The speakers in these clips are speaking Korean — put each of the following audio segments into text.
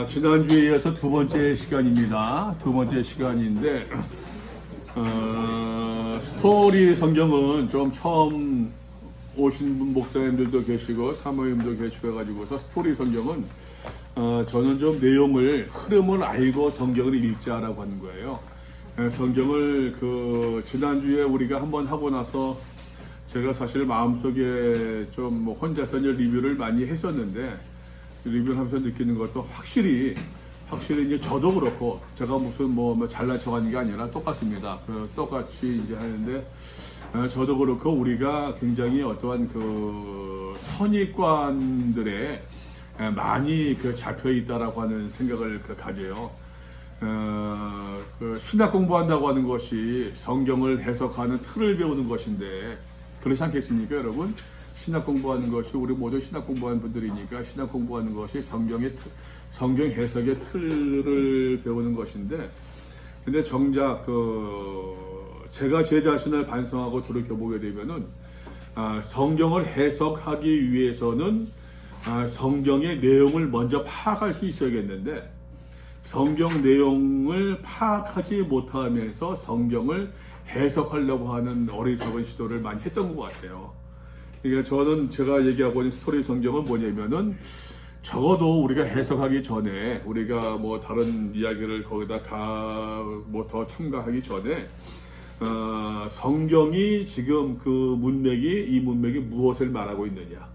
지난주에 이어서 두 번째 시간입니다. 두 번째 시간인데, 스토리 성경은 좀 처음 오신 분 목사님들도 계시고, 사모님도 계시고 해가지고서 스토리 성경은, 저는 좀 내용을, 흐름을 알고 성경을 읽자라고 하는 거예요. 성경을 지난주에 우리가 한번 하고 나서 제가 사실 마음속에 좀 혼자서 리뷰를 많이 했었는데, 리뷰를 하면서 느끼는 것도 확실히 이제 저도 그렇고 제가 무슨 잘난 척 하는 게 아니라 똑같습니다. 똑같이 이제 하는데 저도 그렇고 우리가 굉장히 어떠한 선입관들에 많이 잡혀 있다라고 하는 생각을 가져요. 신학 공부한다고 하는 것이 성경을 해석하는 틀을 배우는 것인데 그렇지 않겠습니까, 여러분? 신학 공부하는 것이 우리 모두 신학 공부하는 분들이니까 신학 공부하는 것이 성경 해석의 틀을 배우는 것인데, 근데 정작 제가 제 자신을 반성하고 돌이켜보게 되면은 성경을 해석하기 위해서는 성경의 내용을 먼저 파악할 수 있어야겠는데 성경 내용을 파악하지 못하면서 성경을 해석하려고 하는 어리석은 시도를 많이 했던 것 같아요. 그러니까 제가 얘기하고 있는 스토리 성경은 뭐냐면은 적어도 우리가 해석하기 전에 우리가 다른 이야기를 거기다 더 첨가하기 전에 성경이 지금 이 문맥이 무엇을 말하고 있느냐,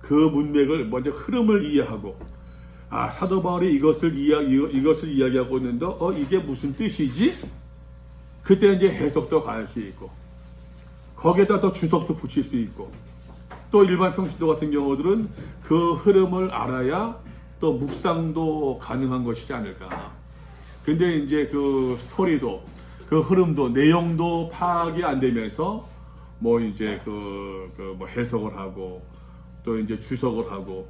그 문맥을 먼저 흐름을 이해하고 사도 바울이 이것을 이야기하고 있는데 이게 무슨 뜻이지? 그때 이제 해석도 가할 수 있고 거기에다 또 주석도 붙일 수 있고 또 일반 평신도 같은 경우들은 그 흐름을 알아야 또 묵상도 가능한 것이지 않을까. 근데 이제 스토리도 흐름도 내용도 파악이 안 되면서 해석을 하고 또 이제 주석을 하고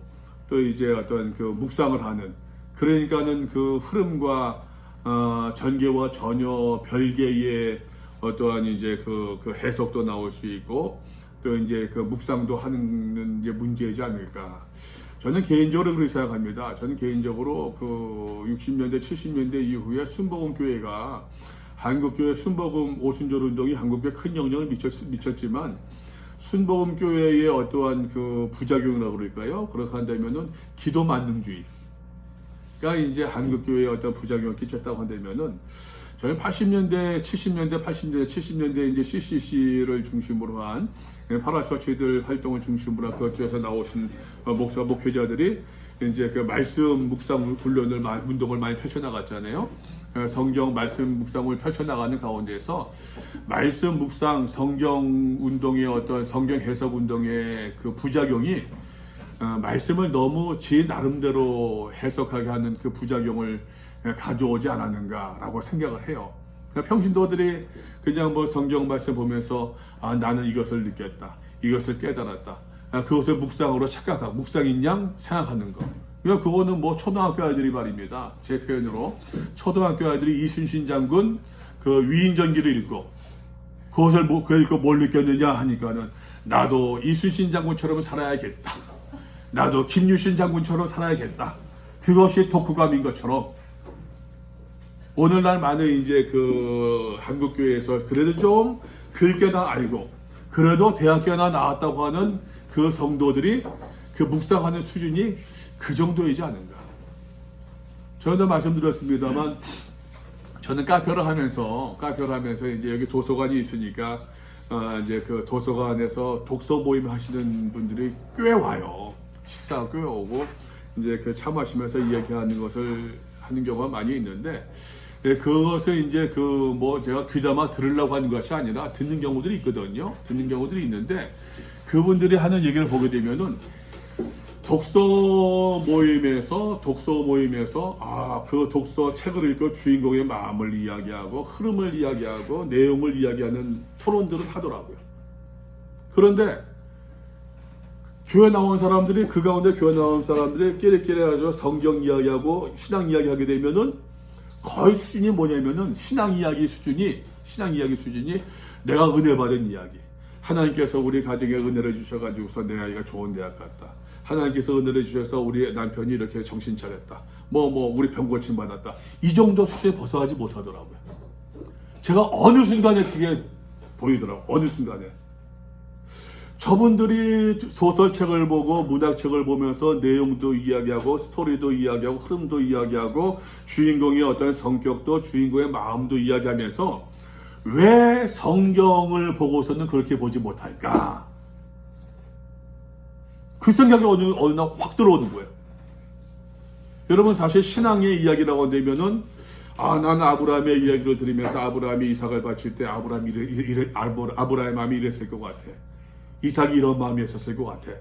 또 이제 어떤 묵상을 하는, 그러니까는 흐름과 전개와 전혀 별개의 어떠한 이제 해석도 나올 수 있고 또 이제 묵상도 하는 이제 문제이지 않을까. 저는 개인적으로 그렇게 생각합니다. 저는 개인적으로 60년대 70년대 이후에 순복음교회가 한국교회 순복음 오순절 운동이 한국교회에 큰 영향을 미쳤지만 순복음교회의 어떠한 부작용이라고 그럴까요? 그렇게 한다면은 기도 만능주의가 이제 한국교회에 어떤 부작용을 끼쳤다고 한다면은 저는 80년대, 70년대 이제 CCC를 중심으로 한 파라처치들 활동을 중심으로 한 그쪽에서 나오신 목사, 목회자들이 이제 말씀 묵상 훈련을, 운동을 많이 펼쳐나갔잖아요. 성경 말씀 묵상을 펼쳐나가는 가운데서 말씀 묵상, 성경 운동의 어떤 성경 해석 운동의 부작용이 말씀을 너무 지 나름대로 해석하게 하는 부작용을 가져오지 않았는가라고 생각을 해요. 평신도들이 그냥 성경 말씀 보면서 나는 이것을 느꼈다, 이것을 깨달았다, 그것을 묵상으로 착각하고 묵상인 양 생각하는 거. 그거는 초등학교 아이들이 말입니다. 제 표현으로 초등학교 아이들이 이순신 장군 위인전기를 읽고 그것을 읽고 뭘 느꼈느냐 하니까는 나도 이순신 장군처럼 살아야겠다, 나도 김유신 장군처럼 살아야겠다. 그것이 독후감인 것처럼 오늘날 많은 이제 한국교회에서 그래도 좀 글귀나 알고 그래도 대학교나 나왔다고 하는 성도들이 묵상하는 수준이 그 정도이지 않은가. 저도 말씀드렸습니다만 저는 카페를 하면서 이제 여기 도서관이 있으니까 이제 도서관에서 독서 모임 하시는 분들이 꽤 와요. 식사가 꽤 오고 이제 차 마시면서 이야기하는 것을 하는 경우가 많이 있는데, 그것을 이제 제가 귀담아 들으려고 하는 것이 아니라 듣는 경우들이 있거든요. 듣는 경우들이 있는데 그분들이 하는 얘기를 보게 되면은 독서 모임에서 그 독서 책을 읽고 주인공의 마음을 이야기하고 흐름을 이야기하고 내용을 이야기하는 토론들을 하더라고요. 그런데 교회 나온 사람들이 끼리끼리 해가지고 성경 이야기하고 신앙 이야기하게 되면은 거의 수준이 뭐냐면은 신앙 이야기 수준이 내가 은혜 받은 이야기, 하나님께서 우리 가정에 은혜를 주셔가지고서 내 아이가 좋은 대학 갔다, 하나님께서 은혜를 주셔서 우리 남편이 이렇게 정신 차렸다. 우리 병 고침 받았다. 이 정도 수준에 벗어나지 못하더라고요. 제가 어느 순간에 그게 보이더라고요. 어느 순간에. 저분들이 소설책을 보고 문학책을 보면서 내용도 이야기하고 스토리도 이야기하고 흐름도 이야기하고 주인공의 어떤 성격도 주인공의 마음도 이야기하면서 왜 성경을 보고서는 그렇게 보지 못할까? 그 생각이 어느 날 확 들어오는 거예요. 여러분 사실 신앙의 이야기라고 한다면은 나는 아브라함의 이야기를 들으면서 아브라함이 이삭을 바칠 때 아브라함의 마음이 이랬을 것 같아. 이삭이 이런 마음이 있었을 것 같아.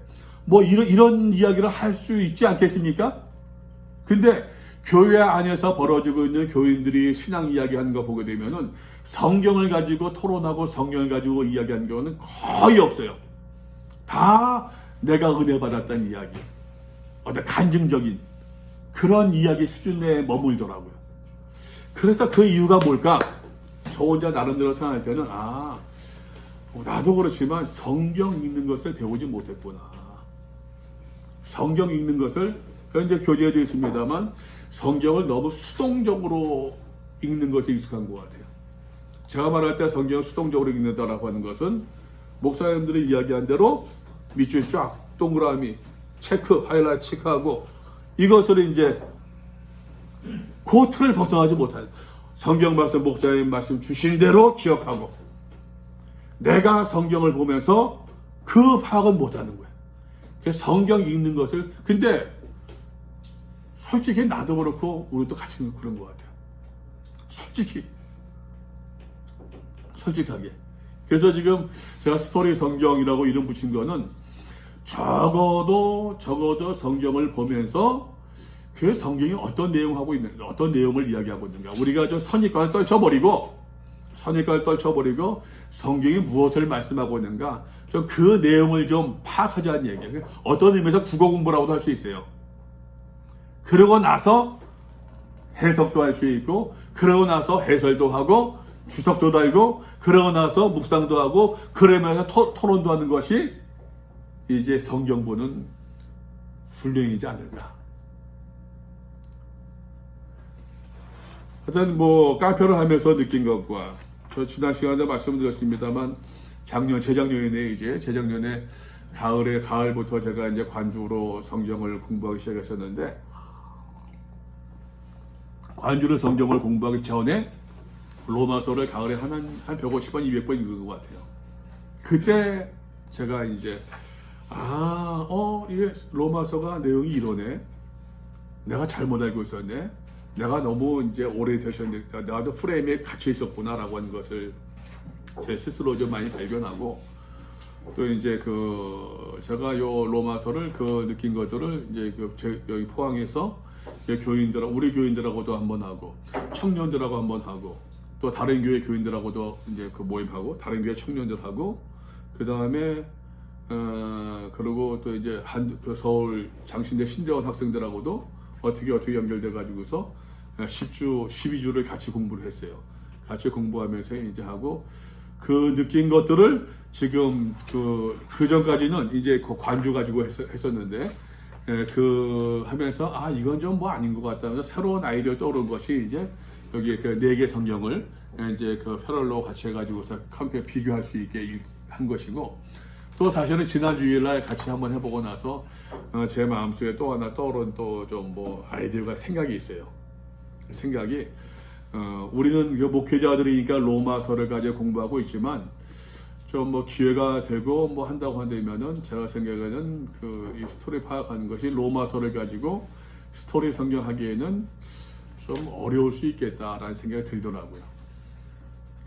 이런 이야기를 할 수 있지 않겠습니까? 근데 교회 안에서 벌어지고 있는 교인들이 신앙 이야기하는 거 보게 되면은 성경을 가지고 토론하고 성경을 가지고 이야기하는 경우는 거의 없어요. 다 내가 은혜 받았다는 이야기, 어떤 간증적인 그런 이야기 수준에 머물더라고요. 그래서 그 이유가 뭘까? 저 혼자 나름대로 생각할 때는 나도 그렇지만 성경 읽는 것을 배우지 못했구나. 성경 읽는 것을 현재 교재에도 있습니다만 성경을 너무 수동적으로 읽는 것에 익숙한 것 같아요. 제가 말할 때 성경을 수동적으로 읽는다라고 하는 것은 목사님들이 이야기한 대로 밑줄 쫙 동그라미 체크 하이라이트 체크하고 이것을 이제 그 틀을 벗어나지 못하는 성경 말씀 목사님 말씀 주신 대로 기억하고 내가 성경을 보면서 그 파악은 못하는 거예요. 그래서 성경 읽는 것을 근데 솔직히 나도 그렇고 우리도 같이 그런 것 같아요. 솔직하게. 그래서 지금 제가 스토리 성경이라고 이름 붙인 거는 적어도 성경을 보면서 그 성경이 어떤 내용하고 있는가, 어떤 내용을 이야기하고 있는가. 우리가 좀 선입관을 떨쳐버리고 성경이 무엇을 말씀하고 있는가, 좀 그 내용을 좀 파악하자는 얘기예요. 어떤 의미에서 국어 공부라고도 할 수 있어요. 그러고 나서 해석도 할 수 있고, 그러고 나서 해설도 하고, 주석도 달고, 그러고 나서 묵상도 하고, 그러면서 토론도 하는 것이 이제 성경 보는 훈련이지 않을까. 하여튼 카페를 하면서 느낀 것과 저 지난 시간에 말씀드렸습니다만 재작년에 가을부터 제가 이제 관주로 성경을 공부하기 시작했었는데 관주로 성경을 공부하기 전에 로마서를 가을에 한 150번, 200번 읽은 것 같아요. 그때 제가 이제 이게 로마서가 내용이 이러네. 내가 잘못 알고 있었네. 내가 너무 이제 오래되셨는데 나도 프레임에 갇혀 있었구나라고 하는 것을 제 스스로 좀 많이 발견하고 또 이제 제가 요 로마서를 느낀 것들을 이제 여기 포항에서 우리 교인들하고도 한번 하고 청년들하고 한번 하고 또 다른 교회 교인들하고도 이제 모임하고 다른 교회 청년들하고 그 다음에 그리고 또 이제 서울 장신대 신대원 학생들하고도 어떻게 연결돼 가지고서 12주를 같이 공부를 했어요. 같이 공부하면서 이제 하고 그 느낀 것들을 지금 그 전까지는 이제 관주 가지고 했었는데 하면서 이건 좀 아닌 것 같다면서 새로운 아이디어 떠오른 것이 이제 여기 4개 성경을 이제 패럴로 같이 해가지고서 컴페어 비교할 수 있게 한 것이고 또 사실은 지난 주일날 같이 한번 해보고 나서 제 마음속에 또 하나 떠오른 또 좀 아이디어가 생각이 있어요. 생각이 우리는 목회자들이니까 로마서를 가지고 공부하고 있지만 좀 기회가 되고 한다고 한다면은 제가 생각에는 이 스토리 파악하는 것이 로마서를 가지고 스토리 성경하기에는 좀 어려울 수 있겠다라는 생각이 들더라고요.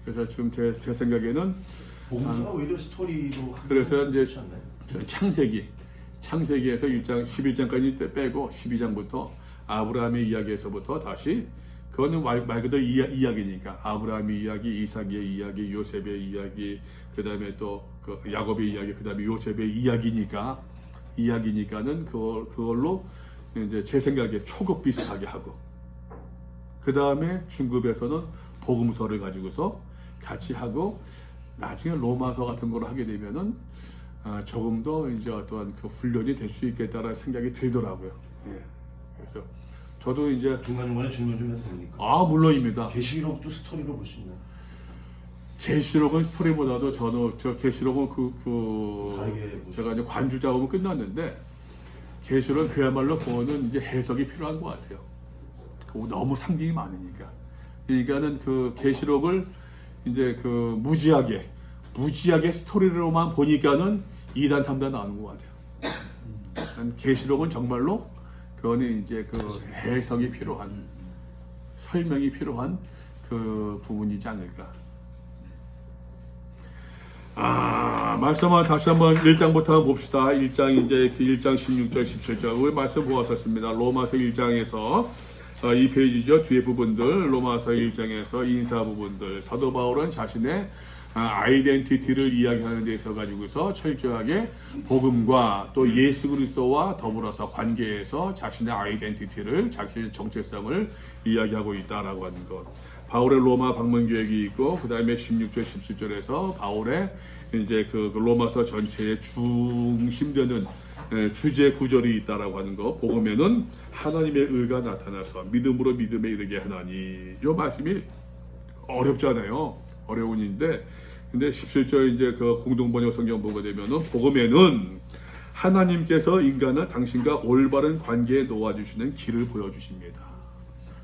그래서 지금 제 생각에는 복음서가 오히려 스토리로 그래서 이제 창세기에서 1장 11장까지 빼고 12장부터 아브라함의 이야기에서부터 다시 그거는 말 그대로 이야기니까 아브라함의 이야기, 이삭의 이야기, 요셉의 이야기, 그 다음에 또 야곱의 이야기, 그 다음에 요셉의 이야기니까는 그걸로 이제 제 생각에 초급 비슷하게 하고 그 다음에 중급에서는 복음서를 가지고서 같이 하고 나중에 로마서 같은 걸 하게 되면은 조금 더 이제 어떠한 그 훈련이 될 수 있겠다라는 생각이 들더라고요. 예. 그래서 저도 이제 중간중간에 질문 좀 해도 됩니까? 물론입니다. 계시록도 스토리로 볼 수 있나요? 계시록은 스토리보다도 저 계시록은 다르게 보시죠. 제가 이제 관주 작업은 끝났는데 계시록은 그야말로 그거는 이제 해석이 필요한 것 같아요. 너무 상징이 많으니까. 그러니까는 그 계시록을 이제 그 무지하게 스토리로만 보니까는 2단 3단 나오는 것 같아요. 계시록은 정말로 그거는 이제 그 해석이 필요한 설명이 필요한 그 부분이지 않을까. 말씀을 다시 한번 1장부터 한번 봅시다. 1장 이제 그 1장 16절 17절 우리 말씀 보았었습니다. 로마서 1장에서 이 페이지죠. 뒤에 부분들 로마서 1장에서 인사 부분들 사도 바울은 자신의 아이덴티티를 이야기하는 데 있어 가지고서 철저하게 복음과 또 예수 그리스도와 더불어서 관계에서 자신의 아이덴티티를 자신의 정체성을 이야기하고 있다라고 하는 것. 바울의 로마 방문 계획이 있고 그 다음에 16절 17절에서 바울의 이제 그 로마서 전체의 중심되는 주제 구절이 있다라고 하는 거. 복음에는 하나님의 의가 나타나서 믿음으로 믿음에 이르게 하나니. 이 말씀이 어렵잖아요. 어려운 일인데 근데 17절 이제 그 공동번역 성경 보게 되면은 복음에는 하나님께서 인간을 당신과 올바른 관계에 놓아주시는 길을 보여주십니다.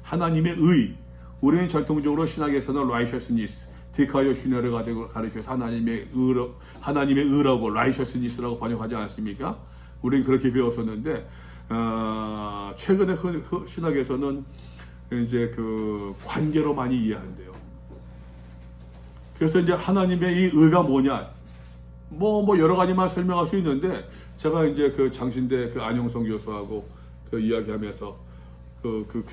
하나님의 의. 우리는 전통적으로 신학에서는 righteousness, 디카이오 슈네를 가리켜서 하나님의 의라고 righteousness라고 번역하지 않습니까? 우리는 그렇게 배웠었는데 최근에 신학에서는 이제 그 관계로 많이 이해한대요. 그래서 이제 하나님의 이 의가 뭐냐? 뭐 여러 가지만 설명할 수 있는데 제가 이제 그 장신대 그 안용성 교수하고 그 이야기하면서 그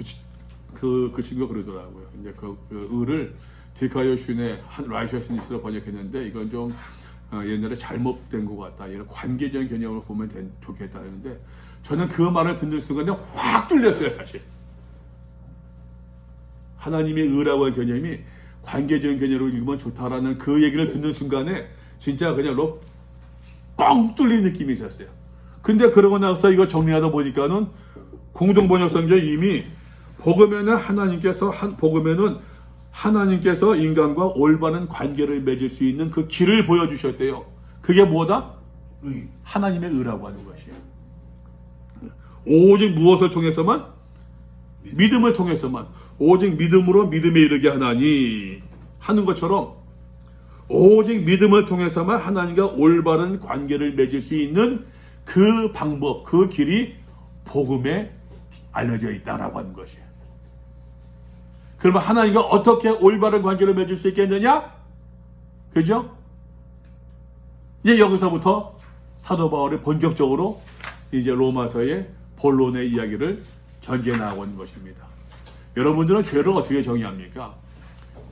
친구가 그러더라고요. 이제 그 의를 디카이오 슌의 라이셔스니스로 번역했는데 이건 좀 옛날에 잘못된 것 같다. 이런 관계적인 개념으로 보면 좋겠다 했는데 저는 그 말을 듣는 순간에 확 뚫렸어요, 사실. 하나님의 의라고 하는 개념이 관계적인 개념으로 읽으면 좋다라는 그 얘기를 듣는 순간에 진짜 그냥 뻥 뚫린 느낌이 있었어요. 근데 그러고 나서 이거 정리하다 보니까는 공동번역 성경에 이미 복음에는 하나님께서 인간과 올바른 관계를 맺을 수 있는 그 길을 보여주셨대요. 그게 뭐다? 하나님의 의라고 하는 것이에요. 오직 무엇을 통해서만? 믿음을 통해서만. 오직 믿음으로 믿음에 이르게 하나니 하는 것처럼 오직 믿음을 통해서만 하나님과 올바른 관계를 맺을 수 있는 그 방법, 그 길이 복음에 알려져 있다라고 하는 것이에요. 그러면 하나님과 어떻게 올바른 관계를 맺을 수 있겠느냐? 그죠? 이제 여기서부터 사도 바울이 본격적으로 이제 로마서의 본론의 이야기를 전개해 나가고 있는 것입니다. 여러분들은 죄를 어떻게 정의합니까?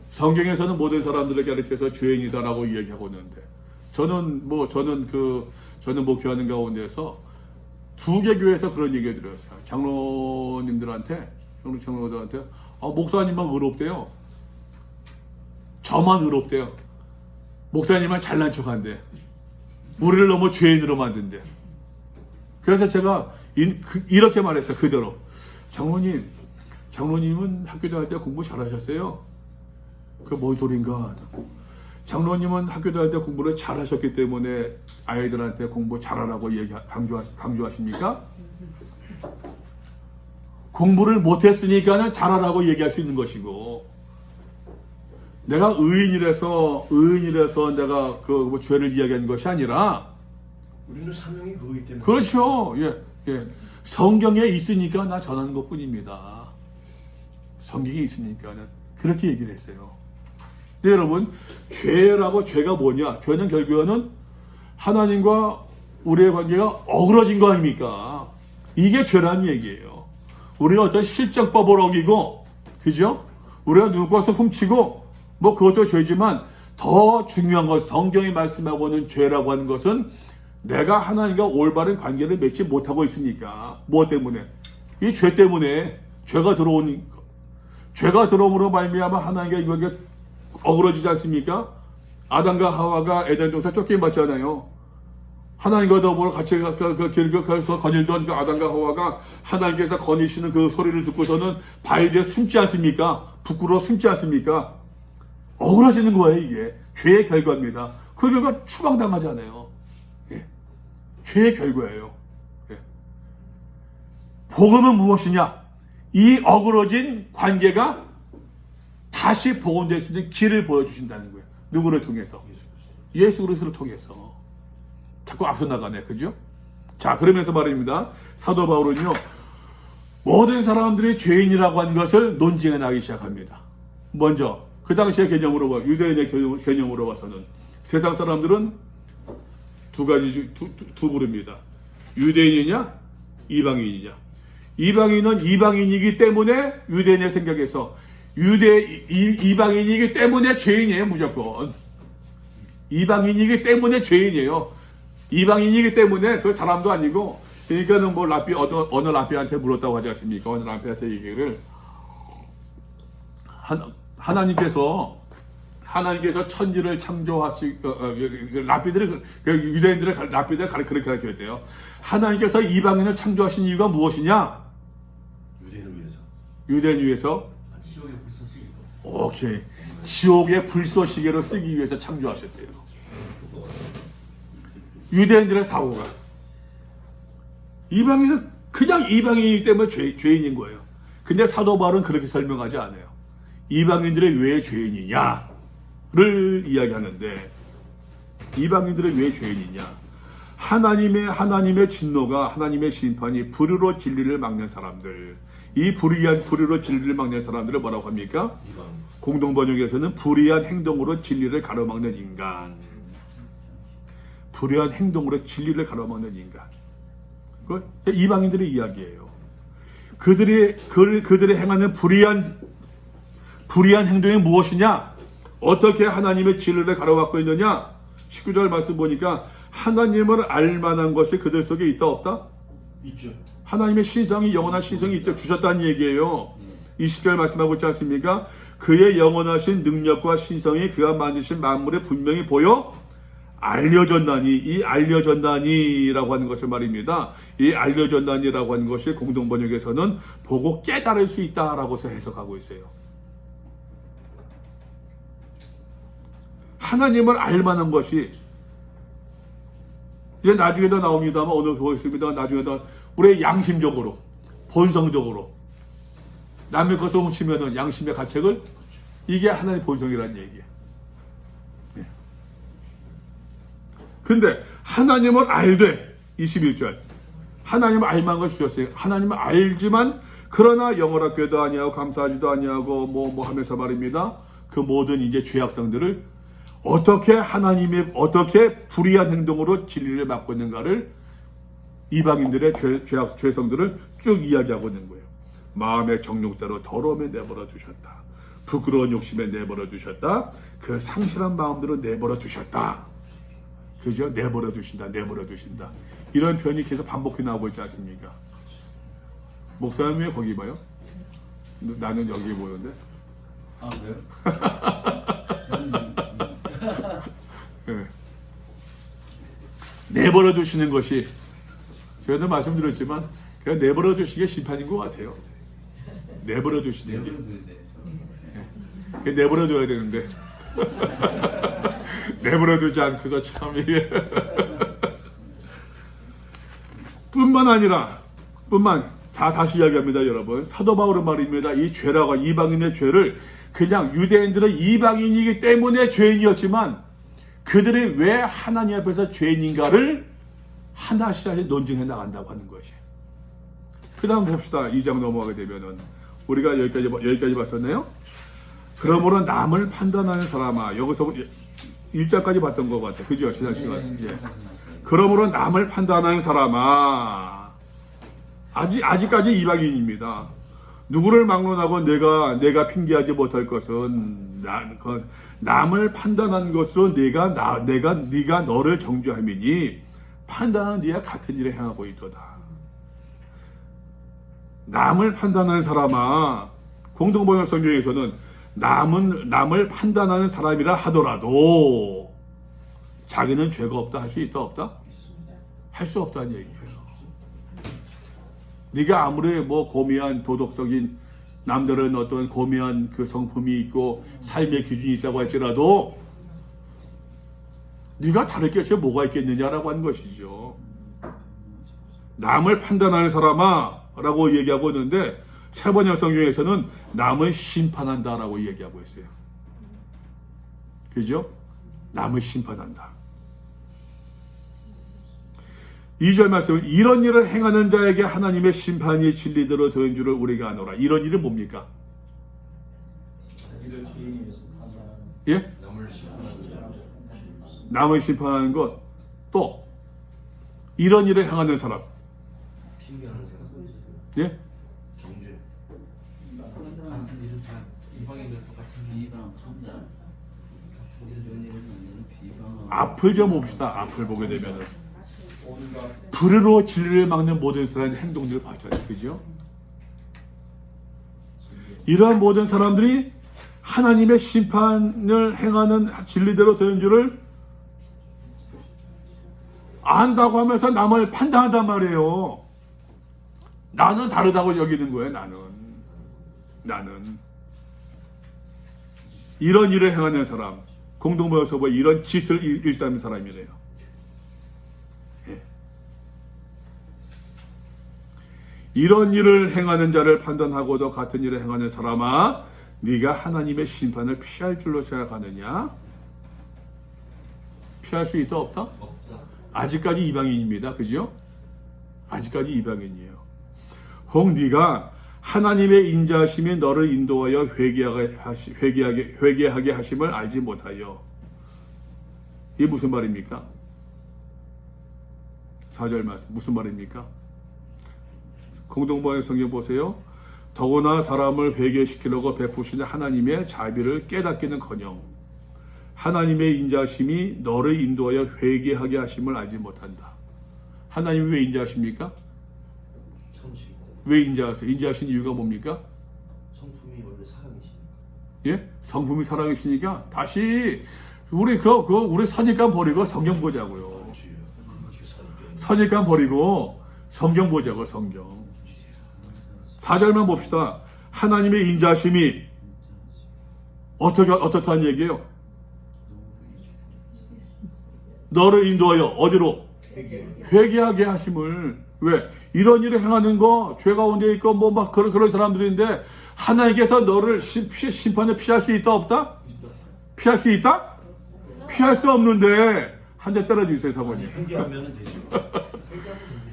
성경에서는 모든 사람들을 가리켜서 죄인이다라고 이야기하고 있는데 저는 목회하는 가운데서 두 개 교회에서 그런 얘기를 들었어요. 장로님들한테 목사님만 의롭대요. 저만 의롭대요. 목사님만 잘난 척한대. 우리를 너무 죄인으로 만든대. 그래서 제가 이렇게 말했어요. 그대로. 장로님은 학교 다닐 때 공부 잘하셨어요. 그게 뭔 소린가? 장로님은 학교 다닐 때 공부를 잘하셨기 때문에 아이들한테 공부 잘하라고 강조하십니까? 공부를 못했으니까는 잘하라고 얘기할 수 있는 것이고, 내가 의인이라서 내가 그 죄를 이야기하는 것이 아니라, 우리는 사명이 그거기 때문에. 그렇죠. 예. 성경에 있으니까 나 전하는 것 뿐입니다. 성경에 있으니까는 그렇게 얘기를 했어요. 네, 여러분, 죄가 뭐냐? 죄는 결국에는 하나님과 우리의 관계가 어그러진 거 아닙니까? 이게 죄라는 얘기예요. 우리가 어떤 실정법을 어기고, 그죠? 우리가 누구 것을 훔치고, 그것도 죄지만, 더 중요한 것, 성경이 말씀하고 있는 죄라고 하는 것은 내가 하나님과 올바른 관계를 맺지 못하고 있으니까. 무엇 때문에? 이 죄 때문에, 죄가 들어옴으로 말미암아 하나님과 이게 어그러지지 않습니까? 아담과 하와가 에덴 동산 쫓김 받잖아요. 하나님과 더불어 같이 거닐던 그 아담과 하와가 하나님께서 거니시는 그 소리를 듣고서는 바위에 숨지 않습니까? 부끄러워 숨지 않습니까? 억울하시는 거예요. 이게 죄의 결과입니다. 그 결과 추방당하잖아요. 예. 죄의 결과예요. 예. 복음은 무엇이냐? 이 어그러진 관계가 다시 복원될 수 있는 길을 보여주신다는 거예요. 누구를 통해서? 예수 그리스도를 통해서. 자꾸 앞서 나가네, 그죠? 자, 그러면서 말입니다. 사도 바울은요, 모든 사람들이 죄인이라고 하는 것을 논증해 나가기 시작합니다. 먼저 그 당시의 개념으로 유대인의 개념으로 봐서는 세상 사람들은 두 가지 두 부릅니다. 유대인이냐, 이방인이냐. 이방인은 이방인이기 때문에 유대인의 생각에서 이방인이기 때문에 죄인이에요, 무조건. 이방인이기 때문에 죄인이에요. 이방인이기 때문에 그 사람도 아니고, 그러니까는 뭐 어느 라비한테 물었다고 하지 않습니까? 어느 라비한테 얘기를 하나님께서 천지를 라비들을 유대인들을 라비들 그렇게 가르쳤대요. 하나님께서 이방인을 창조하신 이유가 무엇이냐? 유대인을 위해서. 지옥의 불쏘시개. 오케이. 지옥의 불쏘시개로 쓰기 위해서 창조하셨대요. 유대인들의 사고가. 이방인은 그냥 이방인이기 때문에 죄인인 거예요. 근데 사도 바울은 그렇게 설명하지 않아요. 이방인들이 왜 죄인이냐를 이야기하는데, 이방인들이 왜 죄인이냐? 하나님의 진노가, 하나님의 심판이 불의로 진리를 막는 사람들, 이 불의로 진리를 막는 사람들을 뭐라고 합니까? 공동번역에서는 불의한 행동으로 진리를 가로막는 인간. 불의한 행동으로 진리를 가로막는 인간. 그 이방인들의 이야기예요. 그들이 행하는 불의한 행동이 무엇이냐? 어떻게 하나님의 진리를 가로막고 있느냐? 19절 말씀 보니까 하나님을 알만한 것이 그들 속에 있다 없다? 있죠. 하나님의 신성이, 영원한 신성이 있다 주셨다는 얘기예요. 20절 말씀하고 있지 않습니까? 그의 영원하신 능력과 신성이 그가 만드신 만물에 분명히 보여 알려졌나니. 이 알려졌나니라고 하는 것을 말입니다. 이 알려졌나니라고 하는 것이 공동번역에서는 보고 깨달을 수 있다라고 해석하고 있어요. 하나님을 알만한 것이 이제 나중에도 나옵니다만, 오늘 보겠습니다. 나중에도 우리의 양심적으로, 본성적으로 남의 것을 훔치면은 양심의 가책을, 이게 하나님의 본성이라는 얘기예요. 네. 근데 하나님을 알되, 21절, 하나님을 알만한 걸 주셨어요. 하나님을 알지만 그러나 영원하게도 아니하고 감사하지도 아니하고 뭐 하면서 말입니다. 그 모든 이제 죄악성들을 어떻게 불의한 행동으로 진리를 막고 있는가를, 이방인들의 죄성들을 쭉 이야기하고 있는 거예요. 마음의 정욕대로 더러움에 내버려 두셨다. 부끄러운 욕심에 내버려 두셨다. 그 상실한 마음대로 내버려 두셨다. 그죠? 내버려 두신다. 이런 표현이 계속 반복해 나오고 있지 않습니까? 목사님 왜 거기 봐요? 나는 여기 보는데. 아, 그래요? 네. 내버려 두시는 것이, 제가 말씀드렸지만 그냥 내버려 두시는 게 심판인 것 같아요. 내버려 두시는 게. 네. 내버려 둬야 되는데 내버려 두지 않고서 참 이게 다시 이야기합니다, 여러분. 사도 바울은 말입니다. 이 죄라고, 이방인의 죄를 그냥 유대인들은 이방인이기 때문에 죄인이었지만 그들이 왜 하나님 앞에서 죄인인가를 하나씩 논증해 나간다고 하는 것이. 그 다음 봅시다. 2장 넘어가게 되면은 우리가 여기까지 봤었네요. 그러므로 남을 판단하는 사람아, 여기서 1장까지 봤던 것 같아요. 그죠? 지난 시간. 예. 그러므로 남을 판단하는 사람아, 아직까지 이방인입니다. 누구를 막론하고 내가 핑계하지 못할 것은 남을 판단한 것으로 네가 너를 정죄함이니 판단하는 네가 같은 일을 행하고 있도다. 남을 판단하는 사람아, 공동번역 성경에서는 남을 판단하는 사람이라 하더라도 자기는 죄가 없다 할 수 있다 없다? 할 수 없다는 얘기예요. 네가 아무리 뭐 고미한 도덕적인 남들은 어떤 고미한 그 성품이 있고 삶의 기준이 있다고 할지라도 네가 다를 것이 뭐가 있겠느냐라고 하는 것이죠. 남을 판단하는 사람아 라고 얘기하고 있는데 세 번역 성경에서는 남을 심판한다라고 얘기하고 있어요. 그죠? 남을 심판한다. 2절 말씀은 이런 일을 행하는 자에게 하나님의 심판이 진리대로 되는 줄을 우리가 아노라. 이런 일은 뭡니까? 예? 남을 심판하는 것. 또 이런 일을 행하는 사람. 예? 정죄. 이방인들 똑같은 비방, 천자, 앞을 좀 봅시다. 앞을 보게 되면은 불의로 진리를 막는 모든 사람의 행동들을 봤잖아요. 그죠? 이러한 모든 사람들이 하나님의 심판을 행하는 진리대로 되는 줄을 안다고 하면서 남을 판단한단 말이에요. 나는 다르다고 여기는 거예요. 나는 이런 일을 행하는 사람, 공동모여서 뭐 이런 짓을 일삼는 사람이래요. 예. 이런 일을 행하는 자를 판단하고도 같은 일을 행하는 사람아, 네가 하나님의 심판을 피할 줄로 생각하느냐? 피할 수 있다 없다? 없다. 아직까지 이방인입니다. 그죠? 아직까지 이방인이에요. 혹 네가 하나님의 인자하심이 너를 인도하여 회개하게 하심을 알지 못하여. 이게 무슨 말입니까? 4절 말씀 무슨 말입니까? 공동번역 성경 보세요. 더구나 사람을 회개시키려고 베푸시는 하나님의 자비를 깨닫기는커녕 하나님의 인자하심이 너를 인도하여 회개하게 하심을 알지 못한다. 하나님이 왜 인자하십니까? 천식. 왜 인자하세요? 인자하신 이유가 뭡니까? 성품이 원래 사랑이시니까. 예? 성품이 사랑이시니까 다시 우리 우리 선입관 버리고 성경 보자고요. 선입관 버리고 성경 보자고. 성경 4절만 봅시다. 하나님의 인자하심이 어떻다는 얘기예요? 너를 인도하여 어디로? 회개하게 하심을. 왜? 이런 일을 행하는 거 죄 가운데 있고 뭐 막 그런 사람들인데 하나님께서 너를 심판을 피할 수 있다 없다? 피할 수 있다? 피할 수 없는데 한 대 때려주세요 사모님. 회개하면 되죠.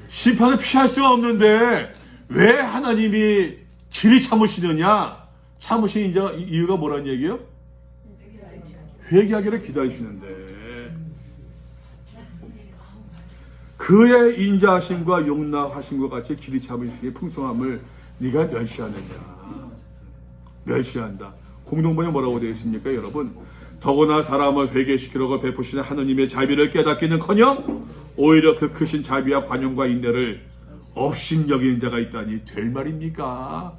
심판을 피할 수 없는데 왜 하나님이 길이 참으시느냐? 참으신 이유가 뭐라는 얘기예요? 회개하기를 기다리시는데 그의 인자하심과 용납하심과 같이 길이 참으시기의 풍성함을 네가 멸시하느냐? 멸시한다. 공동번에 뭐라고 되어 있습니까 여러분? 더구나 사람을 회개시키려고 베푸시는 하나님의 자비를 깨닫기는커녕 오히려 그 크신 자비와 관용과 인내를 업신여기는 자가 있다니 될 말입니까?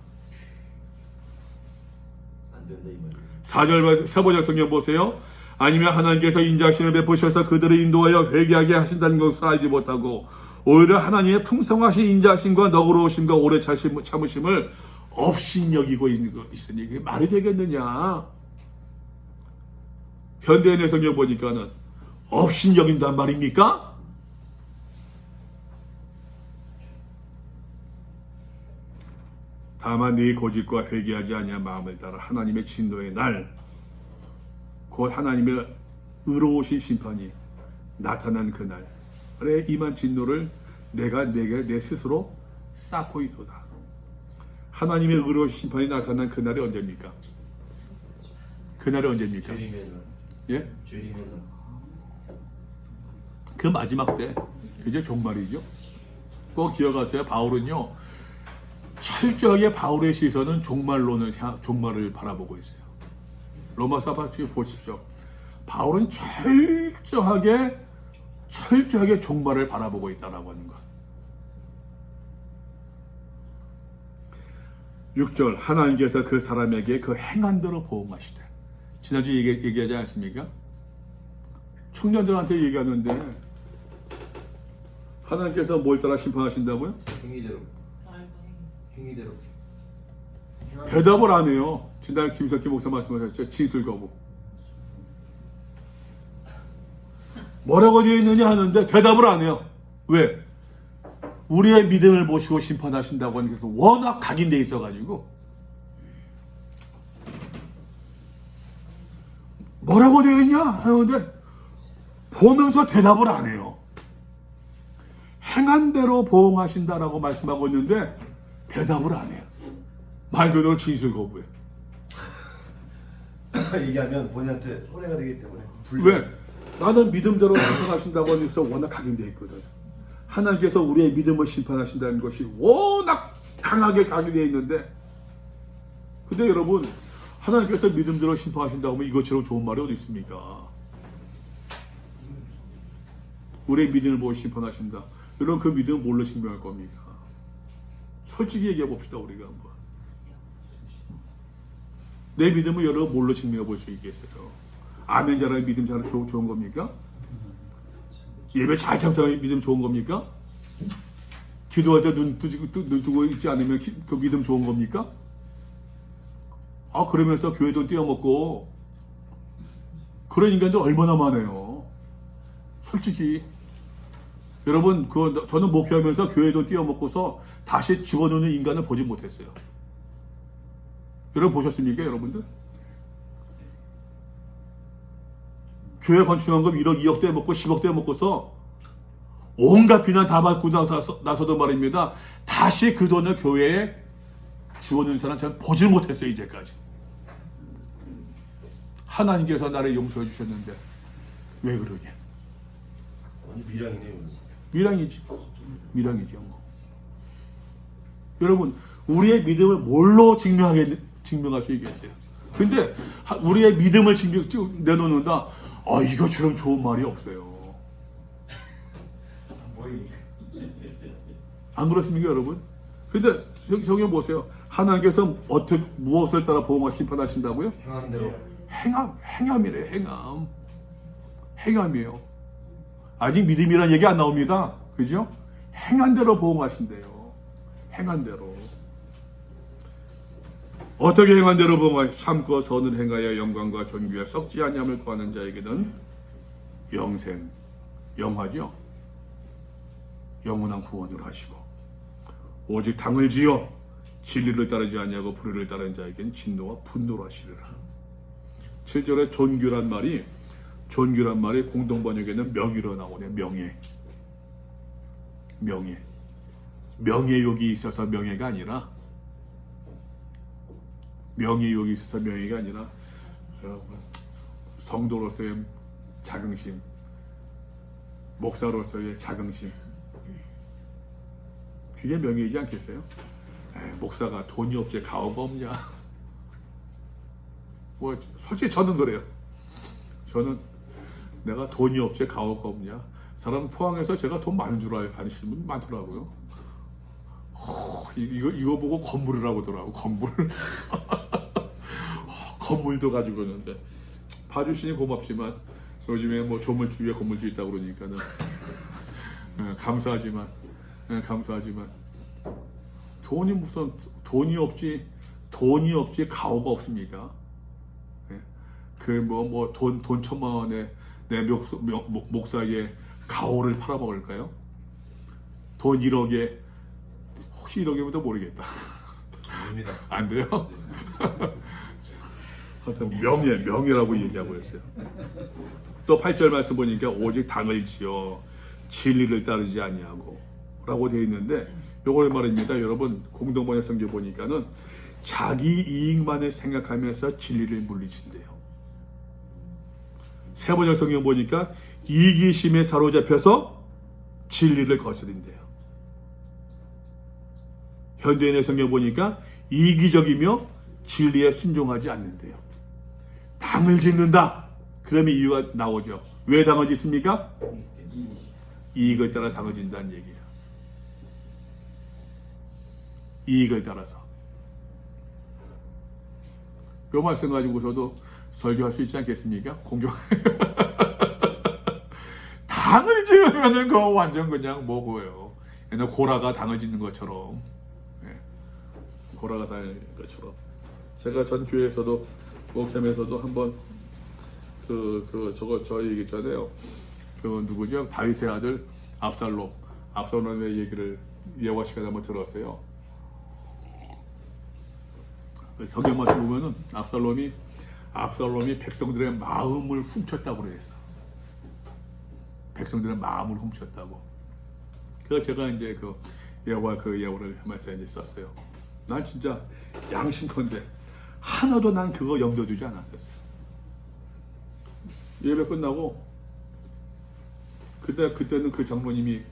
안 된다 이 말이에요. 4절 세번역 성경 보세요. 아니면 하나님께서 인자하심을 베푸셔서 그들을 인도하여 회개하게 하신다는 것을 알지 못하고 오히려 하나님의 풍성하신 인자하심과 너그러우심과 오래 참으심을 업신여기고 있으니 그게 말이 되겠느냐? 현대인의 성경 보니까는 업신여긴단 말입니까? 다만 네 고집과 회개하지 아니한 마음을 따라 하나님의 진노의 날 곧 하나님의 의로우신 심판이 나타난 그날에 임한 진노를 내가 내 스스로 쌓고 있도다. 하나님의 의로우신 심판이 나타난 그날이 언제입니까? 그날이 언제입니까? 죄리면은. 예? 죄리면은. 그 마지막 때 그게 종말이죠. 꼭 기억하세요. 바울은요 철저하게 바울의 시선은 종말을 바라보고 있어요. 로마서 보십시오. 바울은 철저하게 종말을 바라보고 있다라고 하는 것. 6절 하나님께서 그 사람에게 그 행한 대로 보응하시되. 지난주에 얘기하지 않습니까? 청년들한테 얘기하는데 하나님께서 뭘 따라 심판하신다고요? 행위대로. 행위대로. 대답을 안 해요. 지난 김석기 목사 말씀하셨죠. 진술 거부. 뭐라고 되어 있느냐 하는데 대답을 안 해요. 왜? 우리의 믿음을 보시고 심판하신다고 하는 것은 워낙 각인되어 있어가지고 뭐라고 되어 있냐 하는데 보면서 대답을 안 해요. 행한 대로 보응하신다라고 말씀하고 있는데 대답을 안 해요. 말 그대로 진술 거부해. 얘기하면 본인한테 손해가 되기 때문에 왜? 나는 믿음대로 심판하신다고 하는 것이 워낙 각인되어 있거든. 하나님께서 우리의 믿음을 심판하신다는 것이 워낙 강하게 각인되어 있는데 근데 여러분 하나님께서 믿음대로 심판하신다고 하면 이것처럼 좋은 말이 어디 있습니까? 우리의 믿음을 보고 심판하신다. 여러분 그 믿음을 뭘로 증명할 겁니까? 솔직히 얘기해 봅시다. 우리가 한번 내 믿음을 여러분 뭘로 증명해 볼 수 있겠어요? 아멘 잘하는 믿음 잘 좋은 겁니까? 예배 잘 참석하는 믿음 좋은 겁니까? 기도할 때 눈 뜨고 있지 않으면 그 믿음 좋은 겁니까? 아 그러면서 교회 돈 떼어먹고 그런 인간들 얼마나 많아요. 솔직히 여러분 저는 목회하면서 교회 돈 떼어먹고서 다시 집어넣는 인간을 보지 못했어요. 여러분 보셨습니까 여러분들? 교회 건축한 거 1억 2억 떼어먹고 10억 떼어먹고서 온갖 비난 다 받고 나서도 말입니다. 다시 그 돈을 교회에 집어넣는 사람 저는 보질 못했어요. 이제까지. 하나님께서 나를 용서해 주셨는데 왜 그러냐? 완전 미량이네요. 미량이지. 미량이죠. 뭐. 여러분 우리의 믿음을 뭘로 증명할 수 있겠어요? 근데 우리의 믿음을 내놓는다. 이것처럼 좋은 말이 없어요. 안 그렇습니까 여러분? 근데 성경 보세요. 하나님께서 무엇을 따라 보응하 심판하신다고요? 행한 대로. 행함이래요. 행함이에요. 아직 믿음이라는 얘기 안 나옵니다. 그죠? 행한 대로 보응하신대요. 행한 대로. 어떻게 행한 대로 보응하시? 참고 선을 행하여 영광과 존귀와 썩지 아니함을 구하는 자에게는 영생, 영하죠. 영원한 구원을 하시고 오직 당을 지어 진리를 따르지 아니하고 불의를 따르는 자에게는 진노와 분노를 하시리라. 7절에 존귀란 말이 공동번역에는 명의로 나오네. 명예욕이 있어서 명예가 아니라 여러분 성도로서의 자긍심, 목사로서의 자긍심, 그게 명예이지 않겠어요? 목사가 돈이 없지 가오가 없냐? 뭐 솔직히 저는 그래요. 저는 내가 돈이 없지 가오가 없냐? 사람 포항에서 제가 돈 많은 줄 아시는 분 많더라고요. 이거 보고 건물이라고 하더라고. 건물도 가지고 있는데 봐주시니 고맙지만 요즘에 뭐 조물주위에 건물주 있다고 그러니까는 감사하지만 돈이 없지 가오가 없습니까? 돈 1,000만 원에 내 목사에게 가오를 팔아먹을까요? 돈 1억에 혹시 1억이면 모르겠다. 아닙니다. 안 돼요? 하여튼 명예라고 얘기하고 있어요. 또 8절 말씀 보니까 오직 당을 지어 진리를 따르지 아니하고 라고 되어 있는데 요걸 말입니다. 여러분 공동번역 성경 보니까는 자기 이익만을 생각하면서 진리를 물리친대요. 세번역 성경 보니까 이기심에 사로잡혀서 진리를 거스린대요. 현대인의 성경 보니까 이기적이며 진리에 순종하지 않는데요. 당을 짓는다. 그러면 이유가 나오죠. 왜 당을 짓습니까? 이익을 따라 당을 짓는다는 얘기예요. 이익을 따라서. 요 말씀 가지고서도 설교할 수 있지 않겠습니까? 공격. 다 당을 지으면은 그거 완전 그냥 뭐고요. 옛날 고라가 당을 짓는 것처럼. 예. 고라가 당을 짓는 것처럼. 제가 전 교회에서도 목회에서도 한번 저희 얘기 있잖아요. 그 누구죠? 다윗의 아들 압살롬의 얘기를 예화 시간에 한번 들었어요. 성경 말씀 보면은 압살롬이 백성들의 마음을 훔쳤다고 그랬어. 백성들의 마음을 훔쳤다고. 그래서 제가 이제 그 예화를 하면서 이제 썼어요. 난 진짜 양심컨대 하나도 난 그거 염두두지 않았었어요. 예배 끝나고 그때는 그 장로님이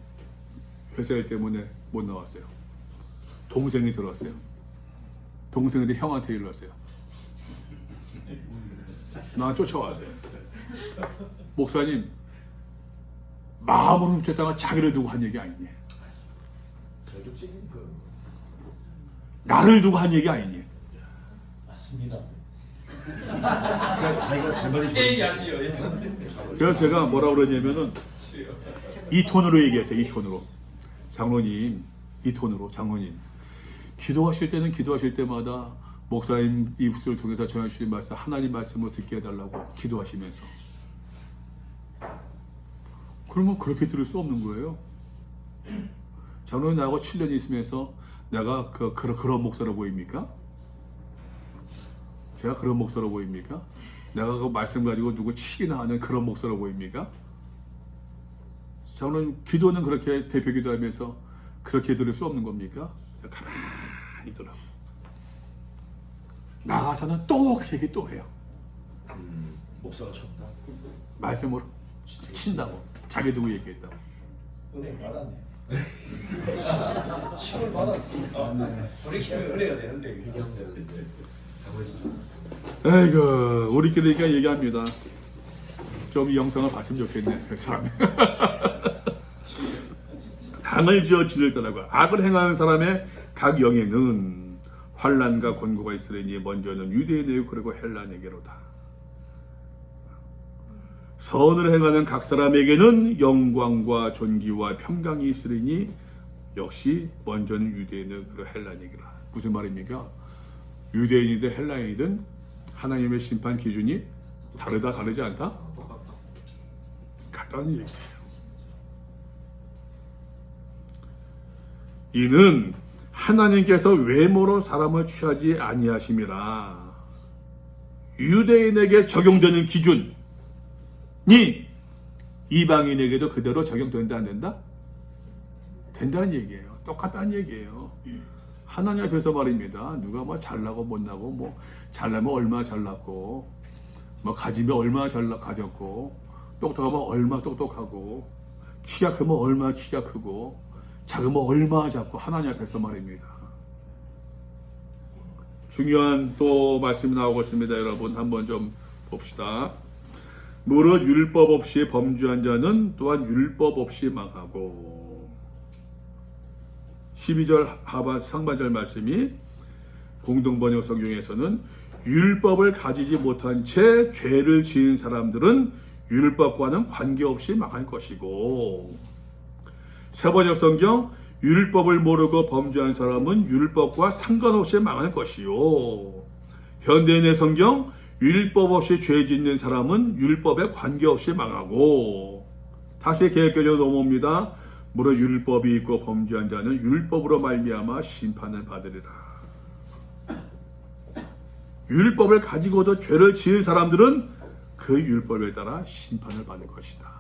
회사 일 때문에 못 나왔어요. 동생이 들었어요. 동생한테 형한테 일렀어요. 나 쫓아왔어요. 목사님, 마음을 훔쳤다가 자기를 두고 한 얘기 아니니? 그래도 찔린 거. 나를 두고 한 얘기 아니니? 맞습니다. 그냥 자기가 제 말이 얘기하시오. 그래서 제가 뭐라 그러냐면은 이 톤으로 얘기했어요. 이 톤으로. 장로님, 이 톤으로 장로님. 기도하실 때는 기도하실 때마다 목사님 입술을 통해서 전해주신 말씀, 하나님 말씀을 듣게 해달라고 기도하시면서. 그러면 그렇게 들을 수 없는 거예요. 장로님 나하고 7년 있으면서 내가 그런 목사로 보입니까? 제가 그런 목사로 보입니까? 내가 그 말씀 가지고 누구 치기나 하는 그런 목사로 보입니까? 장로님 기도는 그렇게 대표 기도하면서 그렇게 들을 수 없는 겁니까? 가만히 들어. 나가서는 또 그 얘기 또 해요. 목사가 쳤다. 말씀으로 친다고 자기 두고 얘기했다고. 은행 받았네. 10월 받았으니까 우리 기회 은혜가 되는데. 에이구 우리끼리니까 얘기합니다. 좀 이 영상을 봤으면 좋겠네 그 사람이. 당을 지어 지르더라고. 악을 행하는 사람의 각 영에는 환난과 곤고가 있으리니 먼저는 유대인에게 그리고 헬라에게로다. 선을 행하는 각 사람에게는 영광과 존귀와 평강이 있으리니 역시 먼저는 유대인은 그리고 헬라에게라. 무슨 말입니까? 유대인이든 헬라인이든 하나님의 심판 기준이 다르지 않다? 같다는 얘기예요. 이는 하나님께서 외모로 사람을 취하지 아니하심이라. 유대인에게 적용되는 기준이 이방인에게도 그대로 적용된다 안 된다? 된다는 얘기예요. 똑같다는 얘기예요. 하나님 앞에서 말입니다. 누가 뭐 잘나고 못나고 뭐 잘나면 얼마나 잘났고 뭐 가지면 얼마나 가졌고 똑똑하면 얼마나 똑똑하고 키가 크면 얼마나 키가 크고 작으면 얼마나 작고 하나님 앞에서 말입니다. 중요한 또 말씀이 나오고 있습니다. 여러분 한번 좀 봅시다. 무릇 율법 없이 범죄한 자는 또한 율법 없이 망하고 12절 상반절 말씀이 공동번역 성경에서는 율법을 가지지 못한 채 죄를 지은 사람들은 율법과는 관계없이 망할 것이고 세번역 성경 율법을 모르고 범죄한 사람은 율법과 상관없이 망할 것이요 현대인의 성경 율법 없이 죄 짓는 사람은 율법에 관계없이 망하고 다시 개혁개정 넘어옵니다. 무릇 율법이 있고 범죄한 자는 율법으로 말미암아 심판을 받으리라. 율법을 가지고도 죄를 지은 사람들은 그 율법에 따라 심판을 받을 것이다.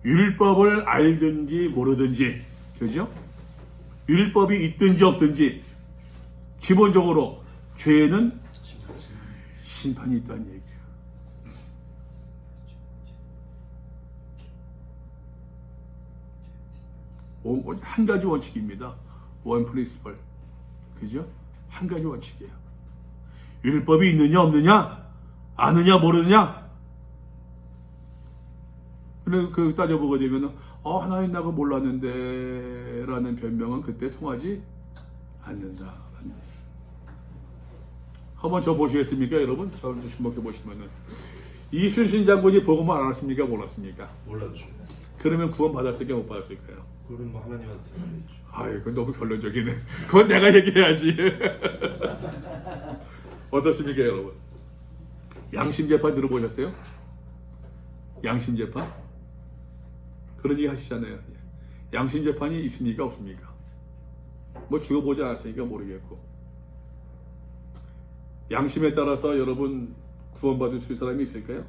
율법을 알든지 모르든지, 그죠? 율법이 있든지 없든지 기본적으로 죄는 심판이 있다는 얘기예요. 한 가지 원칙입니다. 원 프린시플. 그죠? 한 가지 원칙이에요. 율법이 있느냐 없느냐, 아느냐 모르느냐. 그래 그 따져보게 되면은 하나님 나가 몰랐는데 라는 변명은 그때 통하지 않는다. 한번 저 보시겠습니까, 여러분? 저 주목해 보시면은 이순신 장군이 복음을 알았습니까? 몰랐습니까? 몰랐죠. 그러면 구원 받았을까 못 받았을까요? 그럼 뭐 하나님한테 알렸죠. 아이, 그건 너무 결론적이네. 그건 내가 얘기해야지. 어떻습니까, 여러분? 양심재판 들어보셨어요? 양심재판? 그런 얘기 하시잖아요. 양심재판이 있습니까? 없습니까? 뭐 죽어보지 않았으니까 모르겠고. 양심에 따라서 여러분 구원받을 수 있는 사람이 있을까요?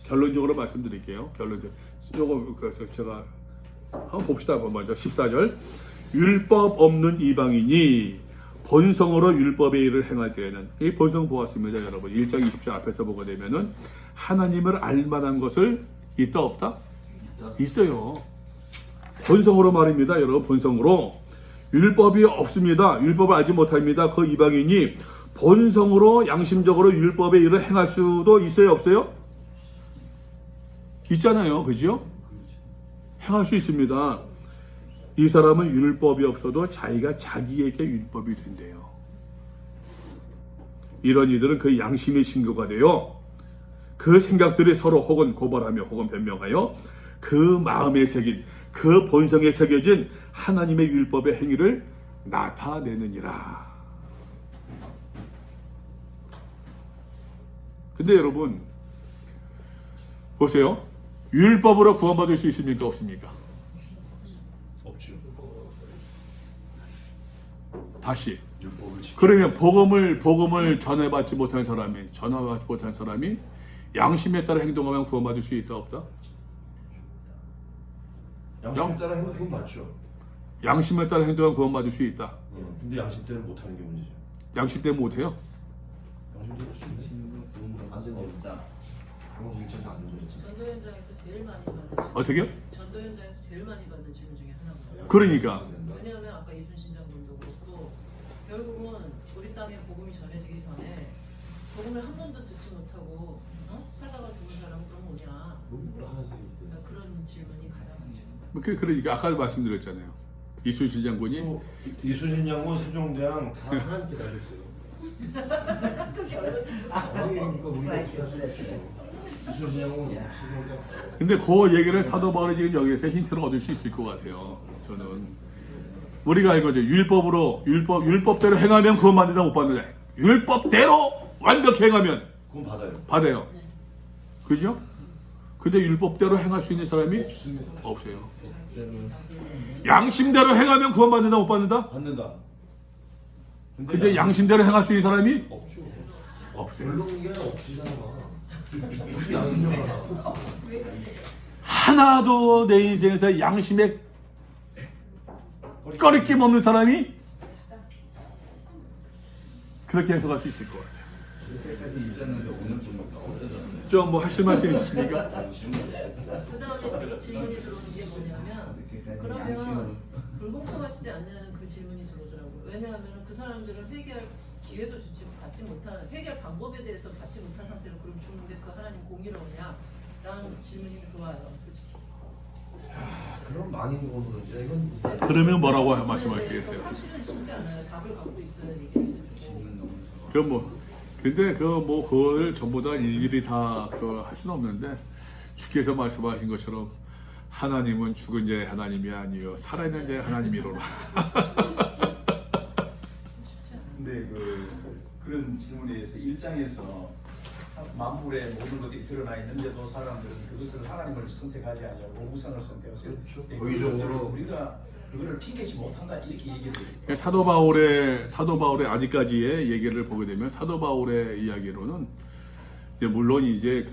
결론적으로 말씀드릴게요. 결론적으로. 요거 그래서 제가 한번 봅시다. 먼저 14절. 율법 없는 이방인이 본성으로 율법의 일을 행할 때에는, 이 본성 보았습니다, 여러분. 1장 20절 앞에서 보게 되면은 하나님을 알만한 것을 있다 없다? 있어요. 본성으로 말입니다, 여러분. 본성으로. 율법이 없습니다. 율법을 알지 못합니다. 그 이방인이 본성으로 양심적으로 율법의 일을 행할 수도 있어요, 없어요? 있잖아요, 그죠? 행할 수 있습니다. 이 사람은 율법이 없어도 자기가 자기에게 율법이 된대요. 이런 이들은 그 양심의 증거가 되어 그 생각들이 서로 혹은 고발하며 혹은 변명하여 그 마음에 새긴, 그 본성에 새겨진 하나님의 율법의 행위를 나타내느니라. 근데 여러분 보세요. 율법으로 구원받을 수 있습니까? 없습니까? 없죠. 다시. 율법을 지켜. 그러면 복음을 전해받지 못한 사람이 양심에 따라 행동하면 구원받을 수 있다 없다? 양심에 따라 행동 그건 맞죠. 양심에 따라 행동하면 구원받을 수 있다. 근데 양심 때문에 못하는 게 문제죠. 양심 때문에 못해요? 양심 때문에 안 되는 없다. 방금 일자에서 안 된다 했잖아. 전도 현장에서 제일 많이 받는 질문. 어떻게요? 전도 현장에서 제일 많이 받는 질문 중에 하나고요. 그러니까 왜냐하면 아까 이순신 장군도 그렇고 결국은 우리 땅에 복음이 전해지기 전에 복음을 한 번도 듣지 못하고 살다가 죽은 사람은 그럼 뭐냐? 그러니까 그런 질문이 가장 많죠. 그러니까 아까도 말씀드렸잖아요. 이순신 장군이 이순신 장군 세종대왕 다 하나님께 달렸어요. 그러니까 우리가 어떻게 할 수 없죠. 이순신 장군 세종대왕. 근데 그 얘기를 사도 바울이 지금 여기에서 힌트를 얻을 수 있을 것 같아요. 저는 우리가 알거죠. 율법대로 행하면 구원받는다 못 받는다. 율법대로 완벽히 행하면 그건 받아요. 받아요. 그죠? 근데 율법대로 행할 수 있는 사람이 없습니다. 없어요. 양심대로 행하면 구원받는다 못 받는다? 받는다. 근데 양심대로 행할 수 있는 사람이 없죠. 없어요. 별로 게 없지잖아. 하나도 내 인생에서 양심에 꺼리낌 없는 사람이 그렇게 해석할 수 있을 것 같아요. 그때까지 있었는데 오늘부터 없어졌어요. 좀 뭐 하실 말씀 있으십니까? 그 다음에 질문이 들어오는 게 뭐냐면 그러면 불공평하시지 않냐는 그 질문이 들어오더라고요. 왜냐하면 그 사람들은 회개할 기회도 받지 못한, 회개할 방법에 대해서 받지 못한 상태로 그럼 죽는데 그 하나님 공의로우냐? 라는 질문이 들어와요. 솔직히. 그럼 많이 먹어도 이제 이건 그러면 뭐라고 말씀하시겠어요? 사실은 쉽지 않아요. 답을 갖고 있어야 얘기를 해주고. 그럼 근데 그걸 전부 다 일일이 다 할 수는 없는데 주께서 말씀하신 것처럼 하나님은 죽은 자의 하나님이 아니요 살아있는 자의 하나님이로라. 근데 그런 질문에 대해서 1장에서 만물의 모든 것들이 드러나 있는데도 사람들은 그것을 하나님을 선택하지 않냐고 우상을 선택했어요. 고의적으로. 우리가 그거를 핑계치 못한다 이렇게 얘기를 해요. 사도 바울의 아직까지의 얘기를 보게 되면 사도 바울의 이야기로는 이제 물론 이제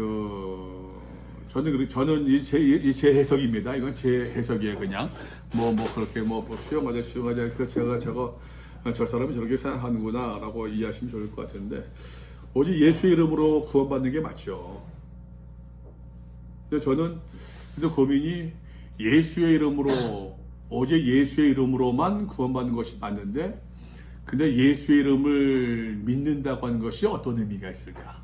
저는 제 해석입니다. 이건 제 해석이에요. 그냥 뭐 그렇게 수용하자 저 사람이 저렇게 생각하는구나라고 이해하시면 좋을 것 같은데 오직 예수의 이름으로 구원받는 게 맞죠. 근데 저는 고민이 예수의 이름으로 오직 예수의 이름으로만 구원받는 것이 맞는데 근데 예수의 이름을 믿는다고 하는 것이 어떤 의미가 있을까?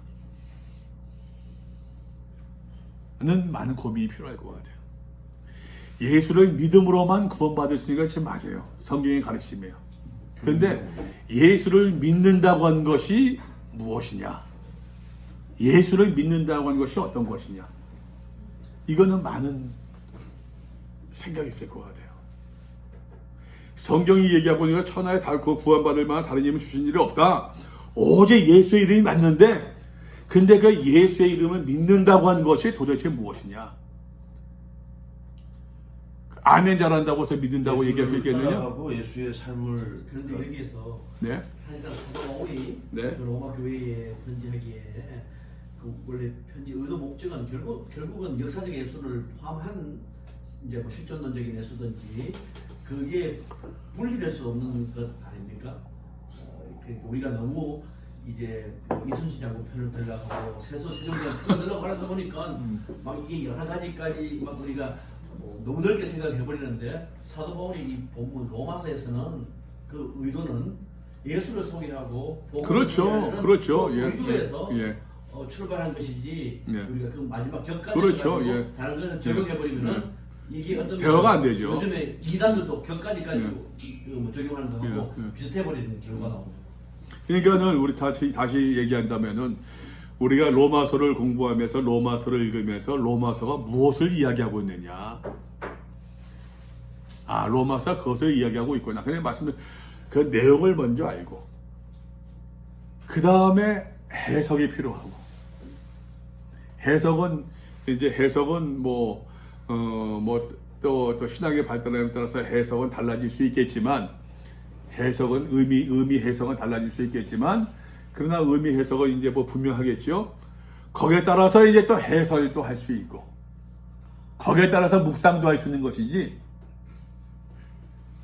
는 많은 고민이 필요할 것 같아요. 예수를 믿음으로만 구원받을 수 있는 것이 맞아요. 성경의 가르침이에요. 그런데 예수를 믿는다고 하는 것이 무엇이냐? 예수를 믿는다고 하는 것이 어떤 것이냐? 이거는 많은 생각이 있을 것 같아요. 성경이 얘기하고 있는 건 천하에 구원받을 만한 다른 이름을 주신 일이 없다. 오직 예수의 이름이 맞는데, 근데 그 예수의 이름을 믿는다고 하는 것이 도대체 무엇이냐? 아멘 잘한다고 해서 믿는다고 얘기할 수 있겠느냐? 따라가고 예수의 삶을 그런데 여기에서 네. 사실상 사도 바울이 네. 그 로마 교회에 편지하기에 그 원래 편지 의도 목적은 결국은 역사적 예수를 포함한 이제 뭐 실존론적인 예수든지 그게 분리될 수 없는 것 아닙니까? 그러니까 우리가 너무 이제 뭐 이순신 장군 편을 들라고 세종대왕 편을 들라고 하다 보니까 막 이게 여러 가지까지 막 우리가 뭐 너무 넓게 생각해 버리는데 사도 바울이 이 본문 로마서에서는 그 의도는 예수를 소개하고 복음을 그렇죠. 소개하는 그렇죠. 그 예. 의도에서 예. 출발한 것이지 예. 우리가 그 마지막 격까지 그렇죠. 가지고 예. 다른 것을 적용해 버리면은 이게 어떤 대화가 안 되죠. 요즘에 이단들도 격까지 가지고 예. 뭐 적용하는 거 하고 예. 비슷해 버리는 경우가 나옵니다. 그러니까는 우리 다시 얘기한다면은 우리가 로마서를 공부하면서 로마서를 읽으면서 로마서가 무엇을 이야기하고 있느냐? 아, 로마서 그것을 이야기하고 있구나. 그냥 그 내용을 먼저 알고 그 다음에 해석이 필요하고 해석은 또 신학의 발달에 따라서 해석은 달라질 수 있겠지만 해석은 의미 해석은 달라질 수 있겠지만 그러나 의미 해석은 이제 뭐 분명하겠죠. 거기에 따라서 이제 또 해설도 할 수 있고 거기에 따라서 묵상도 할 수 있는 것이지.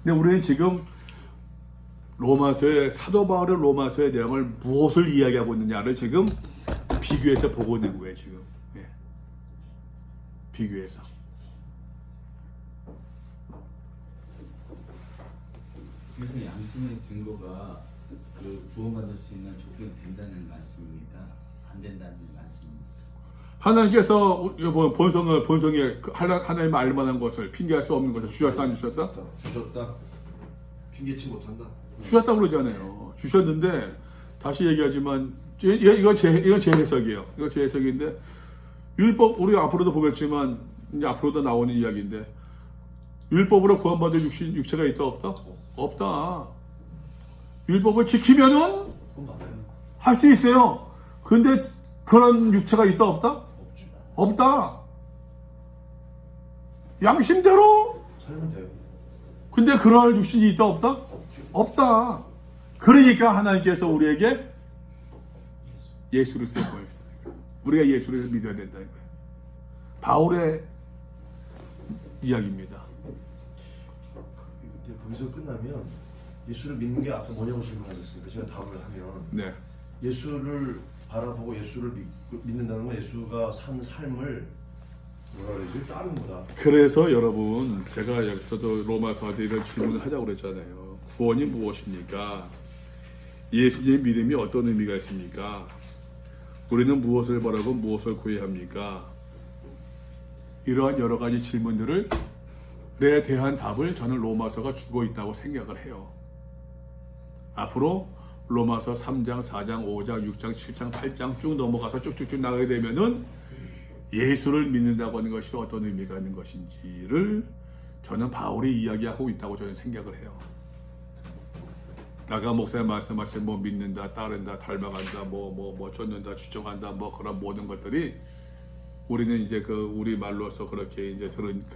근데 우리는 지금 사도 바울의 로마서의 내용을 무엇을 이야기하고 있느냐를 지금 비교해서 보고 있는 거예요, 지금. 예. 비교해서. 그래서 양심의 증거가 그 구원받을 수 있는 조건이 된다는 말씀입니까? 안 된다는 말씀입니까? 하나님께서 본성에 하나님 알만한 것을 핑계할 수 없는 것을 주셨다 안 주셨다? 주셨다. 핑계치 못한다. 주셨다고 그러잖아요. 주셨는데 다시 얘기하지만 이건 제 해석이에요. 이거 제 해석인데 율법 우리 앞으로도 보겠지만 이제 앞으로도 나오는 이야기인데 율법으로 구원받을 육체가 있다 없다? 없다. 율법을 지키면은 그건 맞아요. 할 수 있어요. 근데 그런 육체가 있다 없다? 없다. 양심대로. 살면 돼요. 근데 그럴 육신이 있다 없다? 없다. 그러니까 하나님께서 우리에게 예수를 쓸 거예요. 우리가 예수를 믿어야 된다는 거예요. 바울의 이야기입니다. 근데 거기서 끝나면 예수를 믿는 게 아까 뭐냐고 질문하셨으니까 제가 답을 하면 네. 예수를 바라보고 예수를 믿는다는 건 예수가 산 삶을 뭐라 그러지? 따르는 거다. 그래서 여러분 제가 여기서도 로마서한테 이런 질문을 하자고 그랬잖아요. 구원이 무엇입니까? 예수님 믿음이 어떤 의미가 있습니까? 우리는 무엇을 바라고 무엇을 구해야 합니까? 이러한 여러 가지 질문들에 대한 답을 저는 로마서가 주고 있다고 생각을 해요. 앞으로 로마서 3장, 4장, 5장, 6장, 7장, 8장 쭉 넘어가서 쭉쭉쭉 나가게 되면은 예수를 믿는다고 하는 것이 어떤 의미가 있는 것인지를 저는 바울이 이야기하고 있다고 저는 생각을 해요. 나가 목사님 말씀하신 뭐 믿는다, 따른다, 닮아간다, 뭐 쫓는다, 추종한다, 뭐 그런 모든 것들이 우리는 이제 우리 말로서 그렇게 이제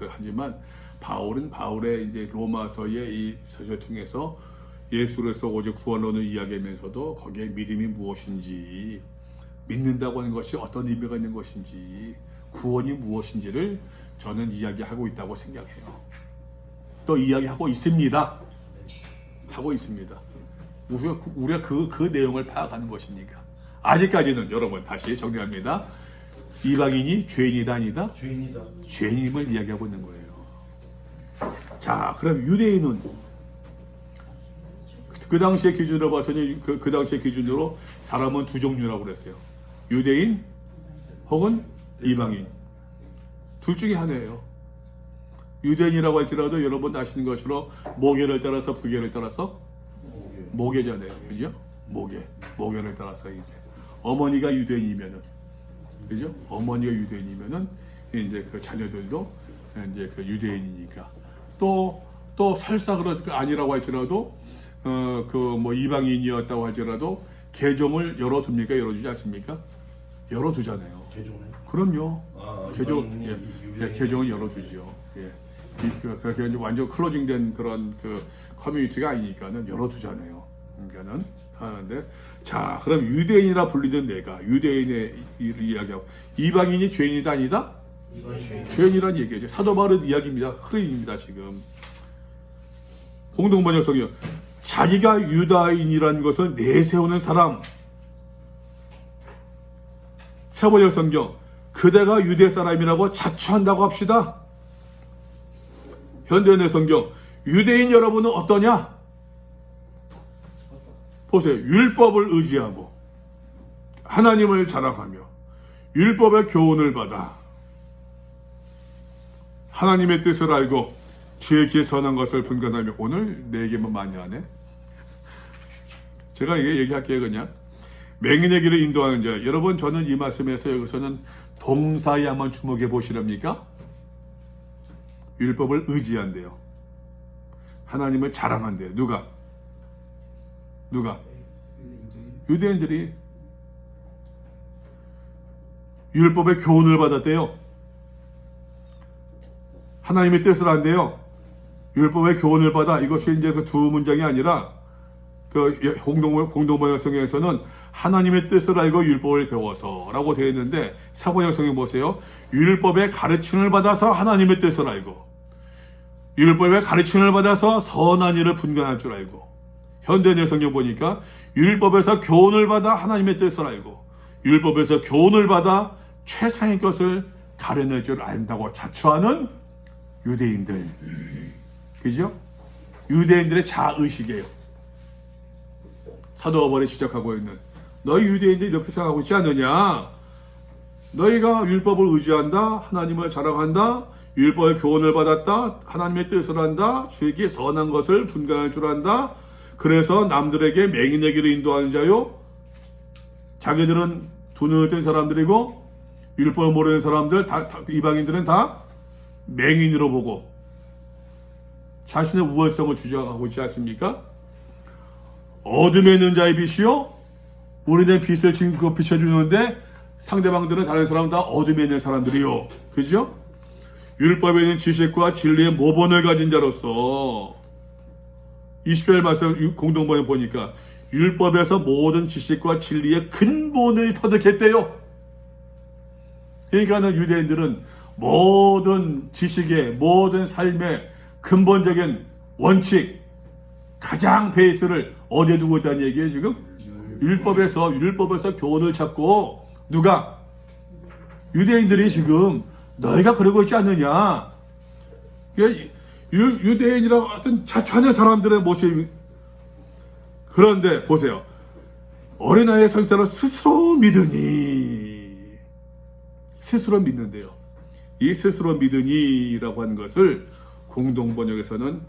하지만 바울은 바울의 이제 로마서의 이 서신을 통해서 예수로서 오직 구원론을 이야기하면서도 거기에 믿음이 무엇인지, 믿는다고 하는 것이 어떤 의미가 있는 것인지, 구원이 무엇인지를 저는 이야기하고 있다고 생각해요. 또 이야기하고 있습니다. 하고 있습니다. 우리가 그 내용을 파악하는 것입니까? 아직까지는 여러분 다시 정리합니다. 이방인이 죄인이다 아니다? 죄인이다. 죄인임을 이야기하고 있는 거예요. 자, 그럼 유대인은 그 당시의 기준으로 봐서는 그 당시의 기준으로 사람은 두 종류라고 그랬어요. 유대인 혹은 이방인. 둘 중에 하나예요. 유대인이라고 할지라도 여러분 아시는 것처럼 모계를 따라서 부계를 따라서 모계잖아요. 그죠? 모계를 따라서 이제 어머니가 유대인이면은 그죠? 어머니가 유대인이면은 이제 그 자녀들도 이제 그 유대인이니까 또 설사 아니라고 할지라도 그 뭐 이방인이었다고 할지라도 개종을 열어둡니까? 열어주지 않습니까? 열어두잖아요. 개종을. 그럼요. 개종, 이방인이 예, 개종을 열어두죠. 예. 그게 이제 완전 클로징된 그런 그 커뮤니티가 아니니까는 열어두잖아요. 그러니까는 하는데, 자, 그럼 유대인이라 불리는 내가 유대인의 이야기하고 이방인이 죄인이다 아니다? 죄인이란 얘기죠. 사도 바울의 이야기입니다. 흐름입니다. 지금 공동번역성이요. 자기가 유다인이라는 것을 내세우는 사람. 세번역 성경, 그대가 유대 사람이라고 자처한다고 합시다. 현대인의 성경, 유대인 여러분은 어떠냐? 보세요. 율법을 의지하고 하나님을 자랑하며 율법의 교훈을 받아 하나님의 뜻을 알고 주의 선한 것을 분간하며. 오늘 내 얘기만 많이 하네. 제가 이게 얘기할게요. 그냥 맹인의 길을 인도하는 자. 여러분, 저는 이 말씀에서 여기서는 동사에 한번 주목해 보시렵니까? 율법을 의지한대요. 하나님을 자랑한대요. 누가? 유대인들이 율법의 교훈을 받았대요. 하나님의 뜻을 안대요. 율법의 교훈을 받아. 이것이 이제 그 두 문장이 아니라 그 공동번역성경에서는 하나님의 뜻을 알고 율법을 배워서라고 되어 있는데, 사번역성경 보세요. 율법의 가르침을 받아서 하나님의 뜻을 알고, 율법의 가르침을 받아서 선한 일을 분간할 줄 알고. 현대인의 성경 보니까 율법에서 교훈을 받아 하나님의 뜻을 알고, 율법에서 교훈을 받아 최상의 것을 가려낼 줄 안다고 자처하는 유대인들. 그죠? 유대인들의 자의식이에요. 사도 바울이 지적하고 있는, 너희 유대인들이 이렇게 생각하고 있지 않느냐? 너희가 율법을 의지한다, 하나님을 자랑한다, 율법의 교훈을 받았다, 하나님의 뜻을 한다, 주에게 선한 것을 분간할 줄 안다. 그래서 남들에게 맹인의 길을 인도하는 자요. 자기들은 두 눈을 뜬 사람들이고 율법을 모르는 사람들, 이방인들은 다 맹인으로 보고 자신의 우월성을 주장하고 있지 않습니까? 어둠에 있는 자의 빛이요, 우리는 빛을 지금 비춰주는데 상대방들은, 다른 사람은 다 어둠에 있는 사람들이요. 그죠? 율법에 있는 지식과 진리의 모본을 가진 자로서 20절 말씀 공동번역 보니까 율법에서 모든 지식과 진리의 근본을 터득했대요. 그러니까 유대인들은 모든 지식의, 모든 삶의 근본적인 원칙, 가장 베이스를 어디에 두고 있다는 얘기예요. 지금 율법에서 교훈을 찾고, 누가? 유대인들이 지금 너희가 그러고 있지 않느냐? 유대인이라고 어떤 자처하는 사람들의 모습. 그런데 보세요. 어린아이의 선생으로 스스로 믿으니. 스스로 믿는데요. 이 스스로 믿으니라고 하는 것을 공동번역에서는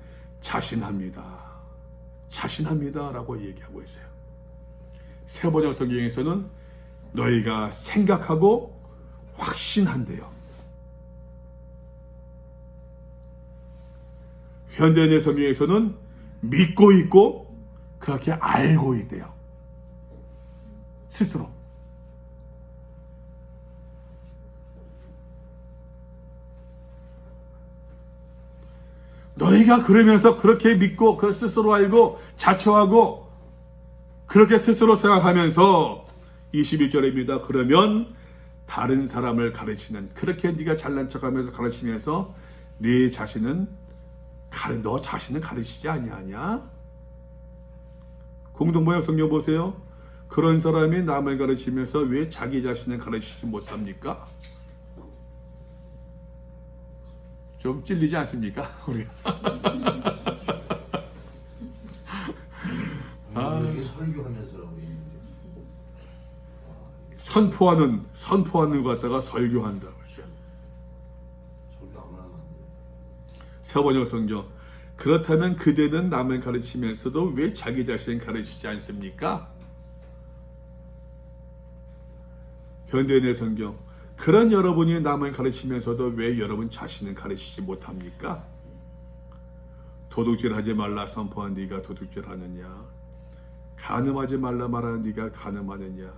자신합니다라고 얘기하고 있어요. 세번역 성경에서는 너희가 생각하고 확신한대요. 현대인의 성경에서는 믿고 있고 그렇게 알고 있대요. 스스로. 너희가 그러면서 그렇게 믿고 그 스스로 알고 자처하고 그렇게 스스로 생각하면서 21절입니다. 그러면 다른 사람을 가르치는, 그렇게 네가 잘난 척하면서 가르치면서 네 자신은 너 자신을 가르치지 아니하냐? 공동번역 성경 보세요. 그런 사람이 남을 가르치면서 왜 자기 자신을 가르치지 못합니까? 좀 찔리지 않습니까? 우리. 이게 설교하면서라고 있는데. 선포하는 것 갖다가 설교한다. 설교 아무나 하면 안 돼요. 세번역 성경. 그렇다면 그대는 남을 가르치면서도 왜 자기 자신을 가르치지 않습니까? 현대인의 성경. 그런 여러분이 남을 가르치면서도 왜 여러분 자신은 가르치지 못합니까? 도둑질하지 말라 선포한 네가 도둑질하느냐? 간음하지 말라 말하는 네가 간음하느냐?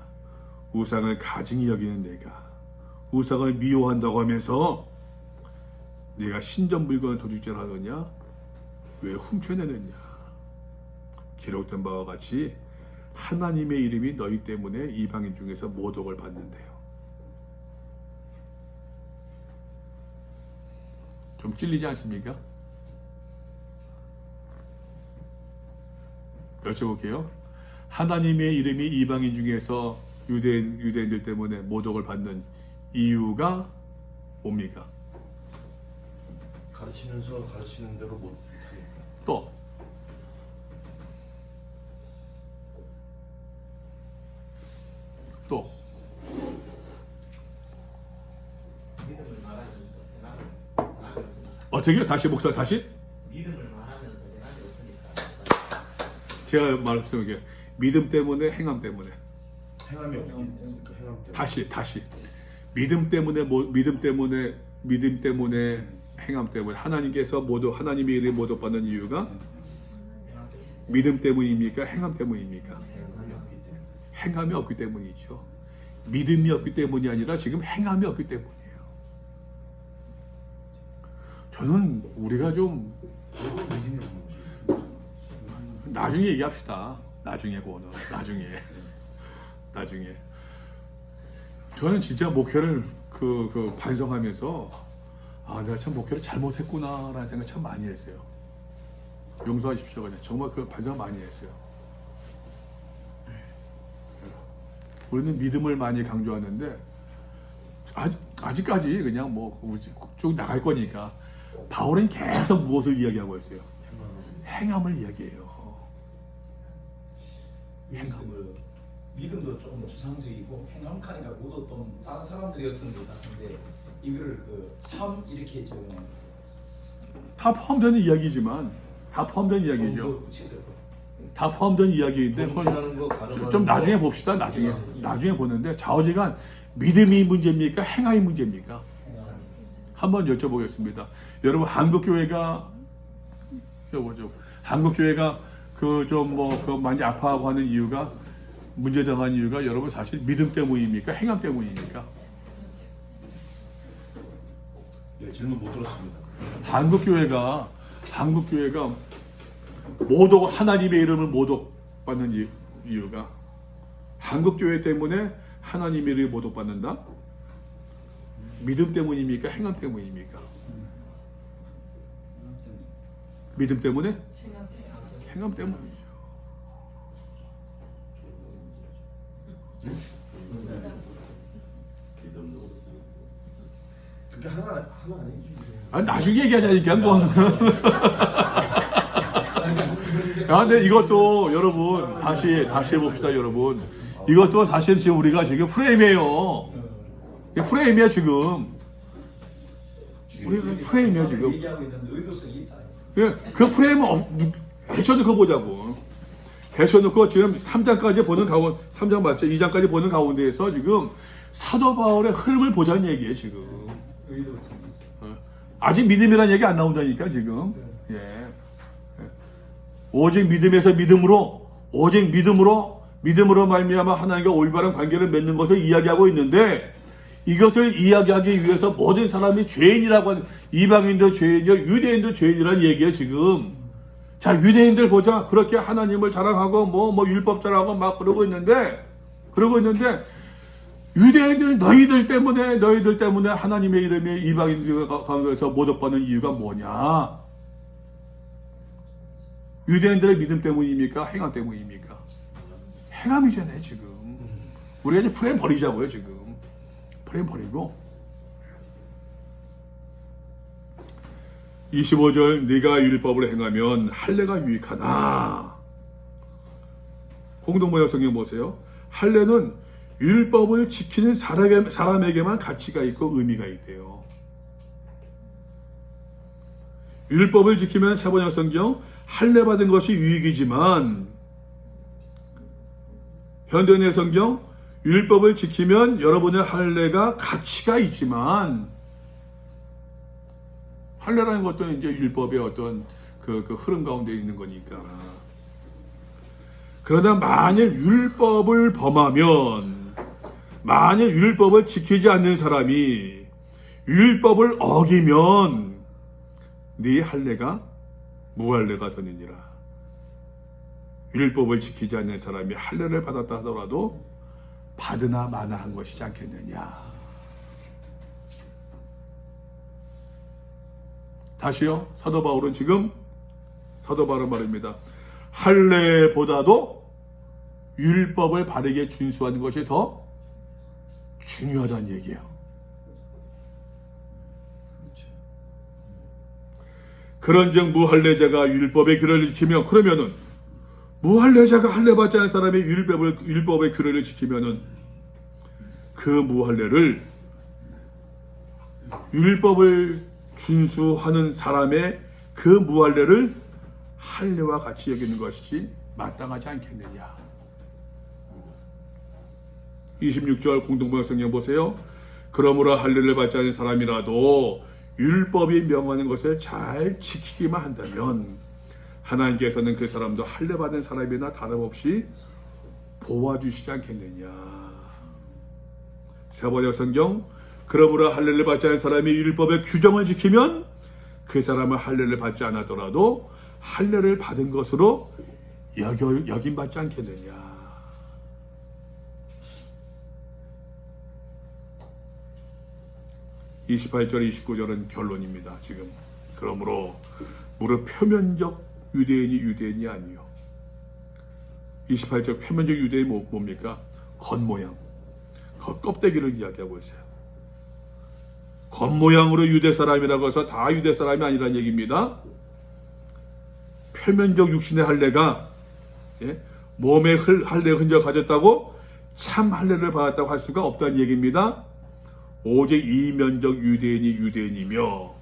우상을 가증히 여기는 내가 우상을 미워한다고 하면서 네가 신전 물건을 도둑질하느냐? 왜 훔쳐내느냐? 기록된 바와 같이 하나님의 이름이 너희 때문에 이방인 중에서 모독을 받는데요. 좀 찔리지 않습니까? 여쭤볼게요. 하나님의 이름이 이방인 중에서 유대인들 때문에 모독을 받는 이유가 뭡니까? 가르치면서 가르치는 대로 못 또 어떻게요? 다시 목사 다시? 믿음을 말하면서 대낮에 없으니까. 제가 말씀드릴게요. 믿음 때문에 행함 때문에 행함이 없기 때문에 행함 때문에 다시 믿음 때문에 행함 때문에 하나님께서 모두 하나님의 이름에 모독받는 이유가 믿음 때문입니까? 행함 때문입니까? 행함이 없기 때문에 행함이 없기 때문이죠. 믿음이 없기 때문이 아니라 지금 행함이 없기 때문이에요. 저는 우리가 좀 믿음이 없는 거지. 나중에 얘기합시다. 나중에 그거는 나중에 저는 진짜 목회를 반성하면서 내가 참 목회를 잘못했구나라는 생각 참 많이 했어요. 용서하십시오. 그냥 정말 그 반성 많이 했어요. 우리는 믿음을 많이 강조하는데 아직까지 그냥 쭉 나갈 거니까 바울은 계속 무엇을 이야기하고 있어요? 행함을 이야기해요. 그 믿음도 좀 주상적이고 행함카니까 모두 또 다른 사람들이 어떤 것 같은데 이거를 그 삶 이렇게 좀 다 포함되는 이야기지만 다 포함된 이야기죠. 다 포함된 이야기인데 훔치라는 거 가늠하는 좀 나중에 거. 봅시다. 나중에 보는데 좌우지간 믿음이 문제입니까? 행함이 문제입니까? 한번 여쭤보겠습니다. 여러분 한국교회가 많이 아파하고 하는 이유가 문제당한 이유가 여러분 사실 믿음 때문입니까? 행함 때문입니까? 예, 질문 못 들었습니다. 한국교회가 하나님의 이름을 모독받는 이유가 한국교회 때문에 하나님의 이름을 모독받는다? 믿음 때문입니까? 행함 때문입니까? 믿음 때문에? 행함 때문이죠. 그게 하나 아니지. 나중에 얘기하자니까 뭐. 근데 이것도 여러분 다시 해봅시다. 여러분 이것도 사실 지금 우리가 지금 프레임이에요. 프레임이야 지금. 우리가 프레임이야 지금. 얘기하고 있는 의도성이 있다. 그 프레임을 해쳐놓고 보자고. 해쳐놓고 지금 3장까지 보는 가운데 3장 맞죠? 2장까지 보는 가운데에서 지금 사도 바울의 흐름을 보자는 얘기예요 지금. 의도성이 있어. 아직 믿음이라는 얘기 안 나온다니까 지금. 예. 오직 믿음에서 믿음으로 말미암아 하나님과 올바른 관계를 맺는 것을 이야기하고 있는데 이것을 이야기하기 위해서 모든 사람이 죄인이라고 하는 이방인도 죄인이요 유대인도 죄인이라는 얘기예요 지금. 자 유대인들 보자 그렇게 하나님을 자랑하고 율법 자랑하고 막 그러고 있는데 유대인들 너희들 때문에 하나님의 이름이 이방인들 가운데서 모독받는 이유가 뭐냐? 유대인들의 믿음 때문입니까? 행함 때문입니까? 행함이잖아요 지금. 우리가 이제 프레임 버리자고요 지금. 프레임 버리고 25절 네가 율법을 행하면 할례가 유익하다. 공동번역 성경 보세요. 할례는 율법을 지키는 사람에게만 가치가 있고 의미가 있대요. 율법을 지키면 세번역 성경 할례 받은 것이 유익이지만 현대인의 성경 율법을 지키면 여러분의 할례가 가치가 있지만 할례라는 것도 이제 율법의 어떤 그 흐름 가운데 있는 거니까. 그러다 만일 율법을 범하면, 만일 율법을 지키지 않는 사람이 율법을 어기면 네 할례가 무할례가 되느니라. 율법을 지키지 않는 사람이 할례를 받았다 하더라도 받으나 마나 한 것이지 않겠느냐. 다시요. 사도 바울은 지금 사도 바울은 말입니다. 할례보다도 율법을 바르게 준수하는 것이 더 중요하다는 얘기예요. 그런즉 무할례자가 율법의 규례를 지키면, 그러면은 무할례자가 할례 받지 않은 사람이 율법의 규례를 지키면은 그 무할례를 율법을 준수하는 사람의 그 무할례를 할례와 같이 여기는 것이 마땅하지 않겠느냐. 26절 공동번역 성경 보세요. 그러므로 할례를 받지 않은 사람이라도 율법이 명하는 것을 잘 지키기만 한다면 하나님께서는 그 사람도 할례 받은 사람이나 다름없이 보아주시지 않겠느냐. 세번역 성경 그러므로 할례를 받지 않은 사람이 율법의 규정을 지키면 그 사람은 할례를 받지 않았더라도 할례를 받은 것으로 여김받지 않겠느냐. (28절) (29절은) 결론입니다. 지금 그러므로 무릇 표면적 유대인이 아니요. 28절 표면적 유대인이 뭡니까? 겉모양, 껍데기를 이야기하고 있어요. 겉모양으로 유대 사람이라고 해서 다 유대 사람이 아니라는 얘기입니다. 표면적 육신의 할례가 몸에 할례 흔적 가졌다고 참 할례를 받았다고 할 수가 없다는 얘기입니다. 오직 이면적 유대인이며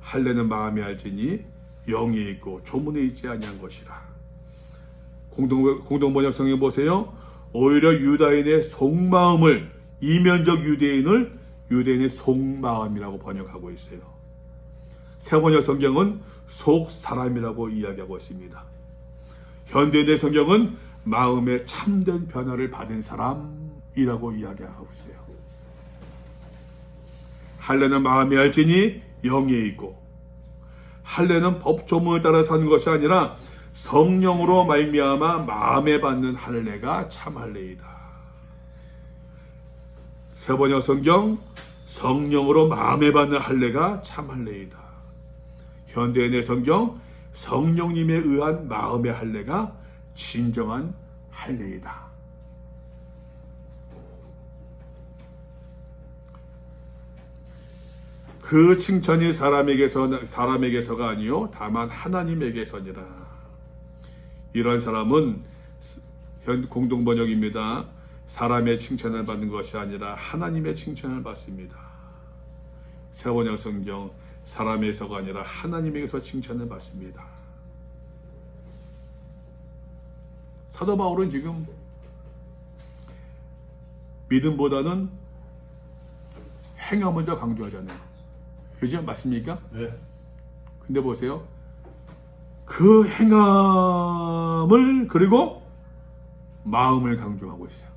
할례는 마음에 알지니 영에 있고 조문에 있지 아니한 것이라. 공동번역 성경 보세요. 오히려 유다인의 속마음을, 이면적 유대인의 속마음이라고 번역하고 있어요. 세번역 성경은 속사람이라고 이야기하고 있습니다. 현대인의 성경은 마음의 참된 변화를 받은 사람이라고 이야기하고 있어요. 할례는 마음에 알지니 영에 있고, 할례는 법조문을 따라 사는 것이 아니라 성령으로 말미암아 마음에 받는 할례가 참 할례이다. 세번역 성경 성령으로 마음에 받는 할례가 참 할례이다. 현대인의 성경 성령님에 의한 마음의 할례가 진정한 할례이다. 그 칭찬이 사람에게서가 아니요 다만 하나님에게서니라. 이런 사람은 공동번역입니다. 사람의 칭찬을 받는 것이 아니라 하나님의 칭찬을 받습니다. 세번역 성경 사람에서가 아니라 하나님에게서 칭찬을 받습니다. 사도 바울은 지금 믿음보다는 행함을 더 강조하잖아요. 그죠? 맞습니까? 네. 근데 보세요. 그 행함을 그리고 마음을 강조하고 있어요.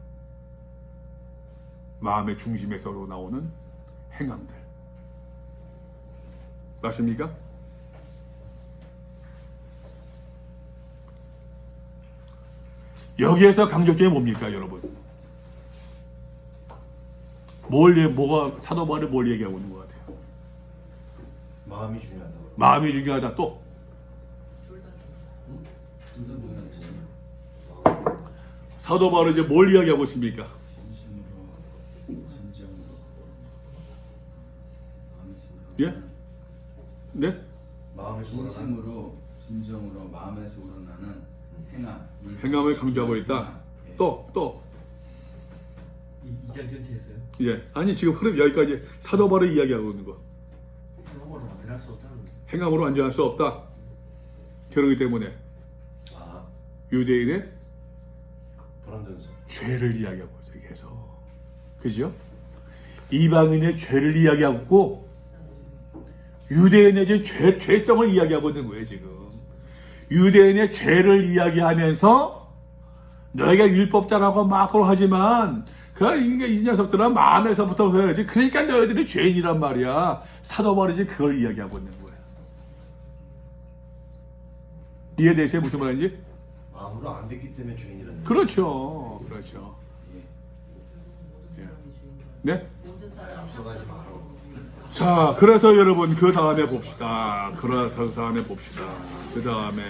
마음의 중심에서 나오는 행함들. 맞습니까? 여기에서 강조점이 뭡니까, 여러분? 뭐가 사도 바울이 뭘 얘기하고 있는 것 같아요? 마음이 중요하다고. 마음이 중요하다. 또 둘다 못하지. 사도 바울이 이제 뭘 이야기하고 있습니까? 진심으로, 진정으로, 마음에서 예? 네? 마음에서 우러나는 진심으로, 진정으로, 마음에서 우러나는 행함을 강조하고 있다. 예. 또 이장 전체에서요. 예. 아니 지금 흐름 여기까지 사도 바울이 이야기하고 있는 거. 행함으로 만들할 수 없다는 거죠. 행함으로 완전할 수 없다. 그렇기 때문에 아 유대인의 불완전성. 죄를 이야기하고 있어요. 계속. 그죠? 이방인의 죄를 이야기하고 유대인의 이제 죄성을 이야기하고 있는 거예요, 지금. 유대인의 죄를 이야기하면서 너희가 율법자라고 막 하지만 이 녀석들은 마음에서부터 해야지. 그러니까 너희들이 죄인이란 말이야. 사도 바울이 그걸 이야기하고 있는 거예요. 이해되세요? 무슨 말인지? 마음으로 안 됐기 때문에 죄인이라는. 그렇죠. 그렇죠. 예. 네? 모든 사람이 앞서가지 마라. 자, 그래서 여러분 그 다음에 봅시다. 그 다음에 봅시다. 그 다음에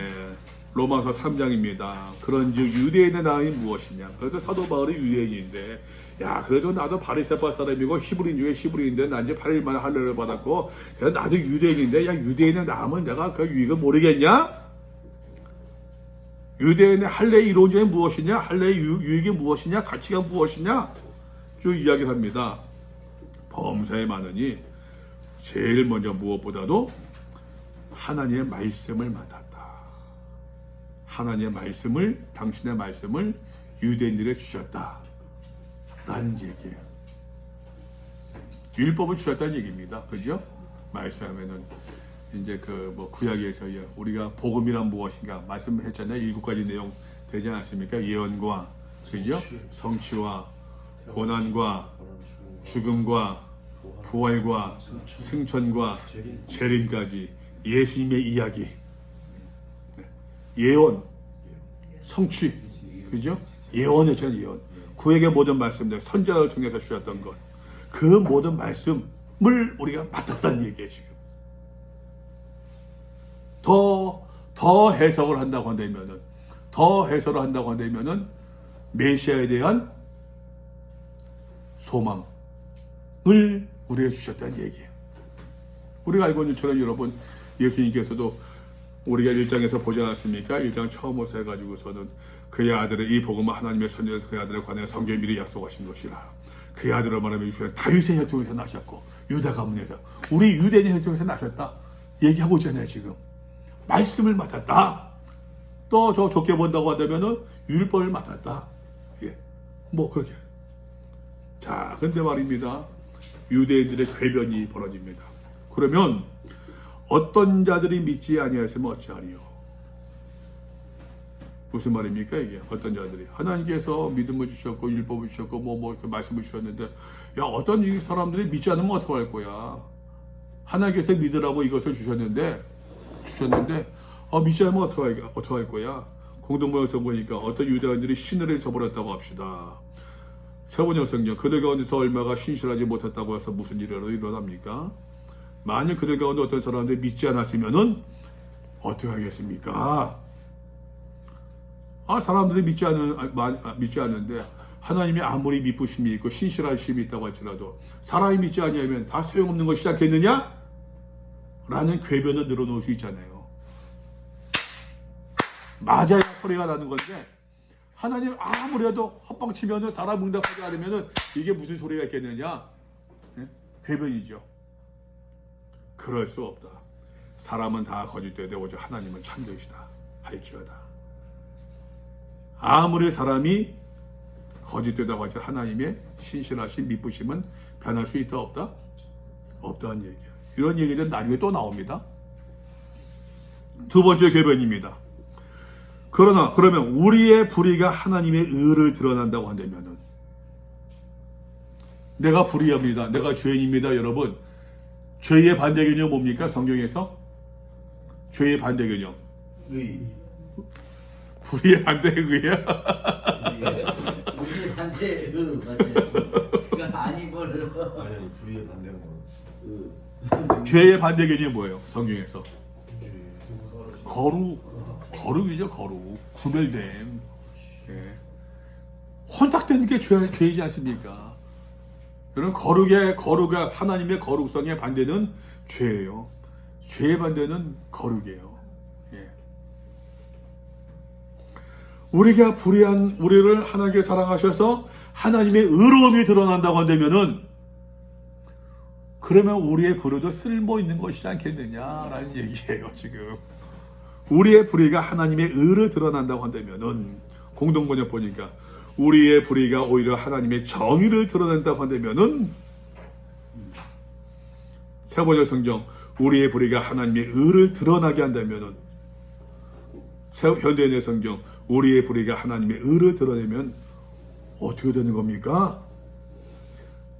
로마서 3장입니다. 그런즉 유대인의 나음이 무엇이냐? 그래도 사도 바울이 유대인인데, 야, 그래도 나도 바리새파 사람이고 히브리인 중에 히브리인데 난 이제 8일 만에 할례를 받았고, 그래서 나도 유대인인데, 야, 유대인의 나음은 내가 그 유익을 모르겠냐? 유대인의 할례의 이론적인 무엇이냐? 할례의 유익이 무엇이냐? 가치가 무엇이냐? 쭉 이야기를 합니다. 범사에 많으니 제일 먼저 무엇보다도 하나님의 말씀을 맡았다. 하나님의 말씀을, 당신의 말씀을 유대인들에게 주셨다. 라는 얘기예요. 율법을 주셨다는 얘기입니다. 그죠? 말씀하면은 이제 구약에서 우리가 복음이란 무엇인가 말씀했잖아요. 7가지 내용 되지 않습니까? 예언과, 그죠? 성취와 고난과 죽음과 부활과 승천과 재림까지 예수님의 이야기, 예언, 성취, 그죠? 예언이죠, 예언. 구약의 모든 말씀들, 선자를 통해서 주셨던 것, 그 모든 말씀을 우리가 맡았다는 얘기예요, 지금. 더 해석을 한다고 한다면은, 메시아에 대한 소망을 우리에게 주셨다는 얘기예요. 우리가 알고 있는 것처럼 여러분, 예수님께서도 우리가 1장에서 보지 않았습니까? 1장 처음부터 해가지고서는 그의 아들의 이 복음은 하나님의 선지자 그의 아들에 관하여 성경에 미리 약속하신 것이라. 그의 아들을 말하면 유수는 다윗의 혈통에서 나셨고 유다 가문에서 우리 유대인의 혈통에서 나셨다. 얘기하고 있잖아요, 지금. 말씀을 맡았다. 또 저 좋게 본다고 한다면은 율법을 맡았다. 예. 그렇게. 자, 근데 말입니다. 유대인들의 궤변이 벌어집니다. 그러면 어떤 자들이 믿지 아니하였으면 어찌하리요? 무슨 말입니까 이게? 어떤 자들이 하나님께서 믿음을 주셨고 율법을 주셨고 이렇게 말씀을 주셨는데, 야, 어떤 이 사람들이 믿지 않으면 어떡할 거야? 하나님께서 믿으라고 이것을 주셨는데 믿지 않으면 어떡할 거야? 공동번역서 보니까 어떤 유대인들이 신을 저버렸다고 합시다. 세번역 성경, 그들 가운데서 얼마가 신실하지 못했다고 해서 무슨 일이 일어납니까? 만약 그들 가운데 어떤 사람들이 믿지 않았으면은 어떻게 하겠습니까? 사람들이 믿지 않는데 하나님이 아무리 믿으심이 있고 신실하심이 있다고 할지라도 사람이 믿지 않으면 다 소용없는 것이지 않겠느냐? 라는 궤변을 늘어놓을 수 있잖아요. 맞아야 소리가 나는 건데, 하나님 아무래도 헛방치면은 사람 응답하지 않으면은 이게 무슨 소리가 있겠느냐? 네? 궤변이죠. 그럴 수 없다. 사람은 다 거짓되되 오직 하나님은 참되시다 할지어다. 아무리 사람이 거짓되다고 할지 하나님의 신실하신 믿으심은 변할 수 있다 없다? 없다는 얘기예요. 이런 얘기는 나중에 또 나옵니다. 두 번째 궤변입니다. 그러면 우리의 불의가 하나님의 의를 드러난다고 한다면은, 내가 불의합니다. 내가 죄인입니다. 여러분, 죄의 반대 개념 뭡니까? 성경에서 죄의 반대 개념. 불의의 반대 의야. 불의의 반대 맞아요. 그거 아닌 거를. 아니 불의의 반대는 뭐? 죄의 반대 개념이 뭐예요? 성경에서 거룩이죠. 거룩, 구별됨. 예. 혼탁된 게 죄이지 않습니까? 여러분, 거룩의 하나님의 거룩성의 반대는 죄예요. 죄의 반대는 거룩이에요. 예. 우리가 불의한 우리를 하나님께 사랑하셔서 하나님의 의로움이 드러난다고 한다면은, 그러면 우리의 불의도 쓸모 있는 것이지 않겠느냐라는 얘기예요, 지금. 우리의 불의가 하나님의 의를 드러난다고 한다면은, 공동번역 보니까 우리의 불의가 오히려 하나님의 정의를 드러낸다고 한다면은 세번역 성경 우리의 불의가 하나님의 의를 드러나게 한다면은 현대인의 성경 우리의 불의가 하나님의 의를 드러내면 어떻게 되는 겁니까?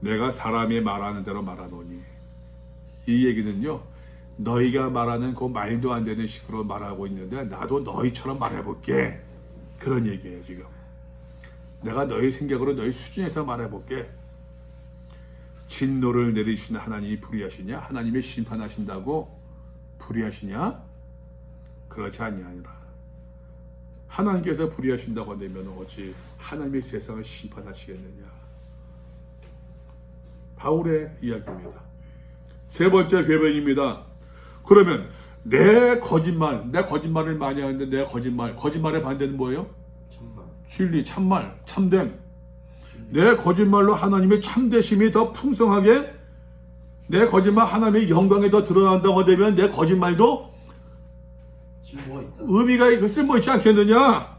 내가 사람이 말하는 대로 말하노니 이 얘기는요 너희가 말하는 그 말도 안 되는 식으로 말하고 있는데 나도 너희처럼 말해볼게 그런 얘기예요 지금. 내가 너희 생각으로 너희 수준에서 말해볼게. 진노를 내리시는 하나님이 불의하시냐? 하나님이 심판하신다고 불의하시냐? 그렇지 아니하니라. 하나님께서 불의하신다고 한다면 어찌 하나님의 세상을 심판하시겠느냐? 바울의 이야기입니다. 세 번째 궤변입니다. 그러면 내 거짓말을 많이 하는데 내 거짓말의 반대는 뭐예요? 진리, 참말, 참됨. 내 거짓말로 하나님의 참되심이 더 풍성하게 내 거짓말 하나님의 영광이 더 드러난다고 되면 내 거짓말도 진보가 있다. 의미가 쓸모있지 않겠느냐?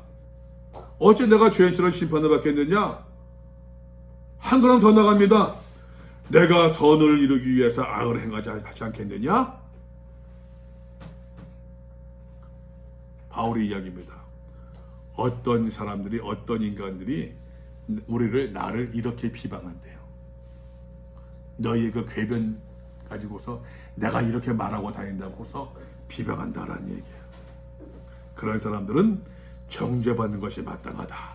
어째 내가 죄인처럼 심판을 받겠느냐? 한 걸음 더 나갑니다. 내가 선을 이루기 위해서 악을 행하지 않겠느냐? 바울의 이야기입니다. 어떤 사람들이 어떤 인간들이 나를 이렇게 비방한대요. 너희의 그 궤변 가지고서 내가 이렇게 말하고 다닌다고서 비방한다라는 얘기예요. 그런 사람들은 정죄받는 것이 마땅하다.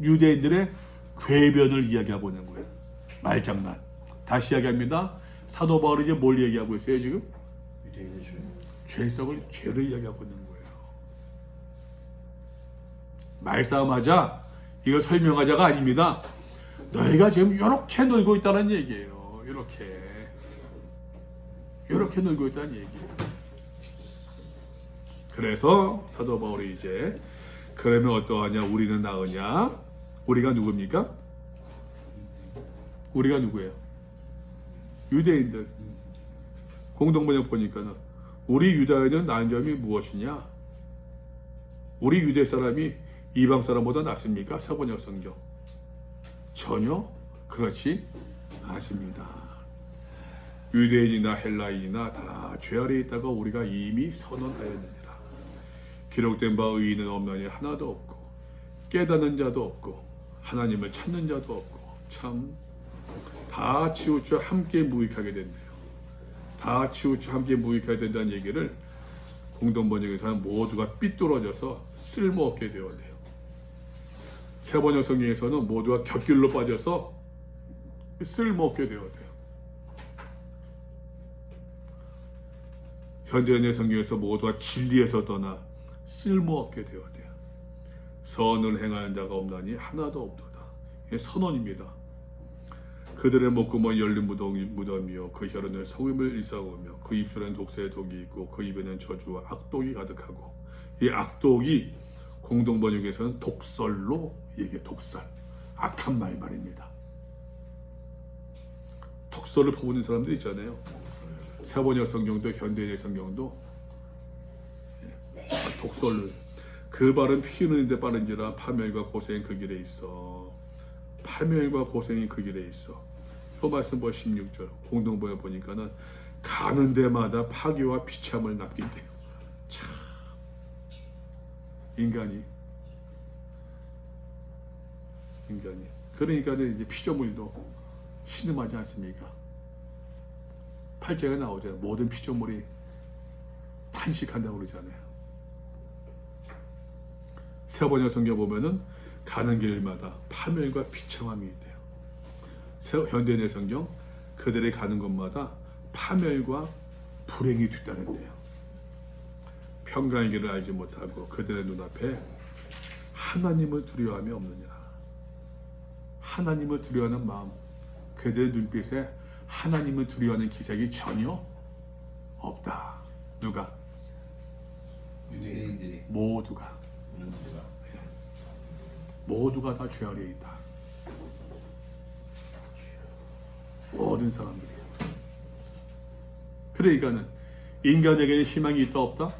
유대인들의 궤변을 이야기하고 있는 거예요. 말장난. 다시 이야기합니다. 사도 바울이 이제 뭘 얘기하고 있어요 지금? 유대인의 죄를 이야기하고 있는 거예요. 말싸움하자 이거 설명하자가 아닙니다. 너희가 지금 이렇게 놀고 있다는 얘기예요. 이렇게 놀고 있다는 얘기예요. 그래서 사도 바울이 이제 그러면 어떠하냐? 우리는 나으냐? 우리가 누굽니까? 우리가 누구예요? 유대인들. 공동번역 보니까는 우리 유다인은 나은 점이 무엇이냐? 우리 유대 사람이 이방 사람보다 낫습니까? 사번역 성경. 전혀 그렇지 않습니다. 유대인이나 헬라인이나 다 죄 아래에 있다가 우리가 이미 선언하였느니라. 기록된 바 의인은 없나니 하나도 없고 깨닫는 자도 없고 하나님을 찾는 자도 없고 참 다 치우쳐 함께 무익하게 된대요. 다 치우쳐 함께 무익하게 된다는 얘기를 공동번역에서는 모두가 삐뚤어져서 쓸모없게 되어야 돼요. 세번역 성경에서는 모두가 곁길로 빠져서 쓸모없게 되어야 돼요. 현대인의 성경에서 모두가 진리에서 떠나 쓸모없게 되어야 돼요. 선을 행하는 자가 없나니 하나도 없도다. 이게 선언입니다. 그들의 목구멍 열린 무덤이요 그 혀로는 속임을 일삼으며 그 입술에는 독사의 독이 있고 그 입에는 저주와 악독이 가득하고 이 악독이 공동번역에서는 독설로 얘기해. 독설, 악한 말입니다. 독설을 퍼부는 사람들 있잖아요. 세번역 성경도 현대인의 성경도 독설을 그 발은 피우는데 빠른지라 파멸과 고생이 그 길에 있어. 파멸과 고생이 그 길에 있어. 이 말씀 16절 공동번역 보니까는 가는 데마다 파괴와 비참을 남긴대요. 참 인간이 그러니까 이제 피조물도 신음하지 않습니까? 8절에 나오잖아요. 모든 피조물이 탄식한다고 그러잖아요. 세번역 성경 보면은 가는 길마다 파멸과 비참함이 있대요. 현대인의 성경 그들이 가는 곳마다 파멸과 불행이 뒤따른대요. 평강의 길을 알지 못하고 그들의 눈앞에 하나님을 두려워함이 없느니라. 하나님을 두려워하는 마음, 그들의 눈빛에 하나님을 두려워하는 기색이 전혀 없다. 누가? 유대인들이 모두가 다 죄 아래에 있다. 모든 사람들이. 그러니까는 인간에게는 희망이 있다 없다?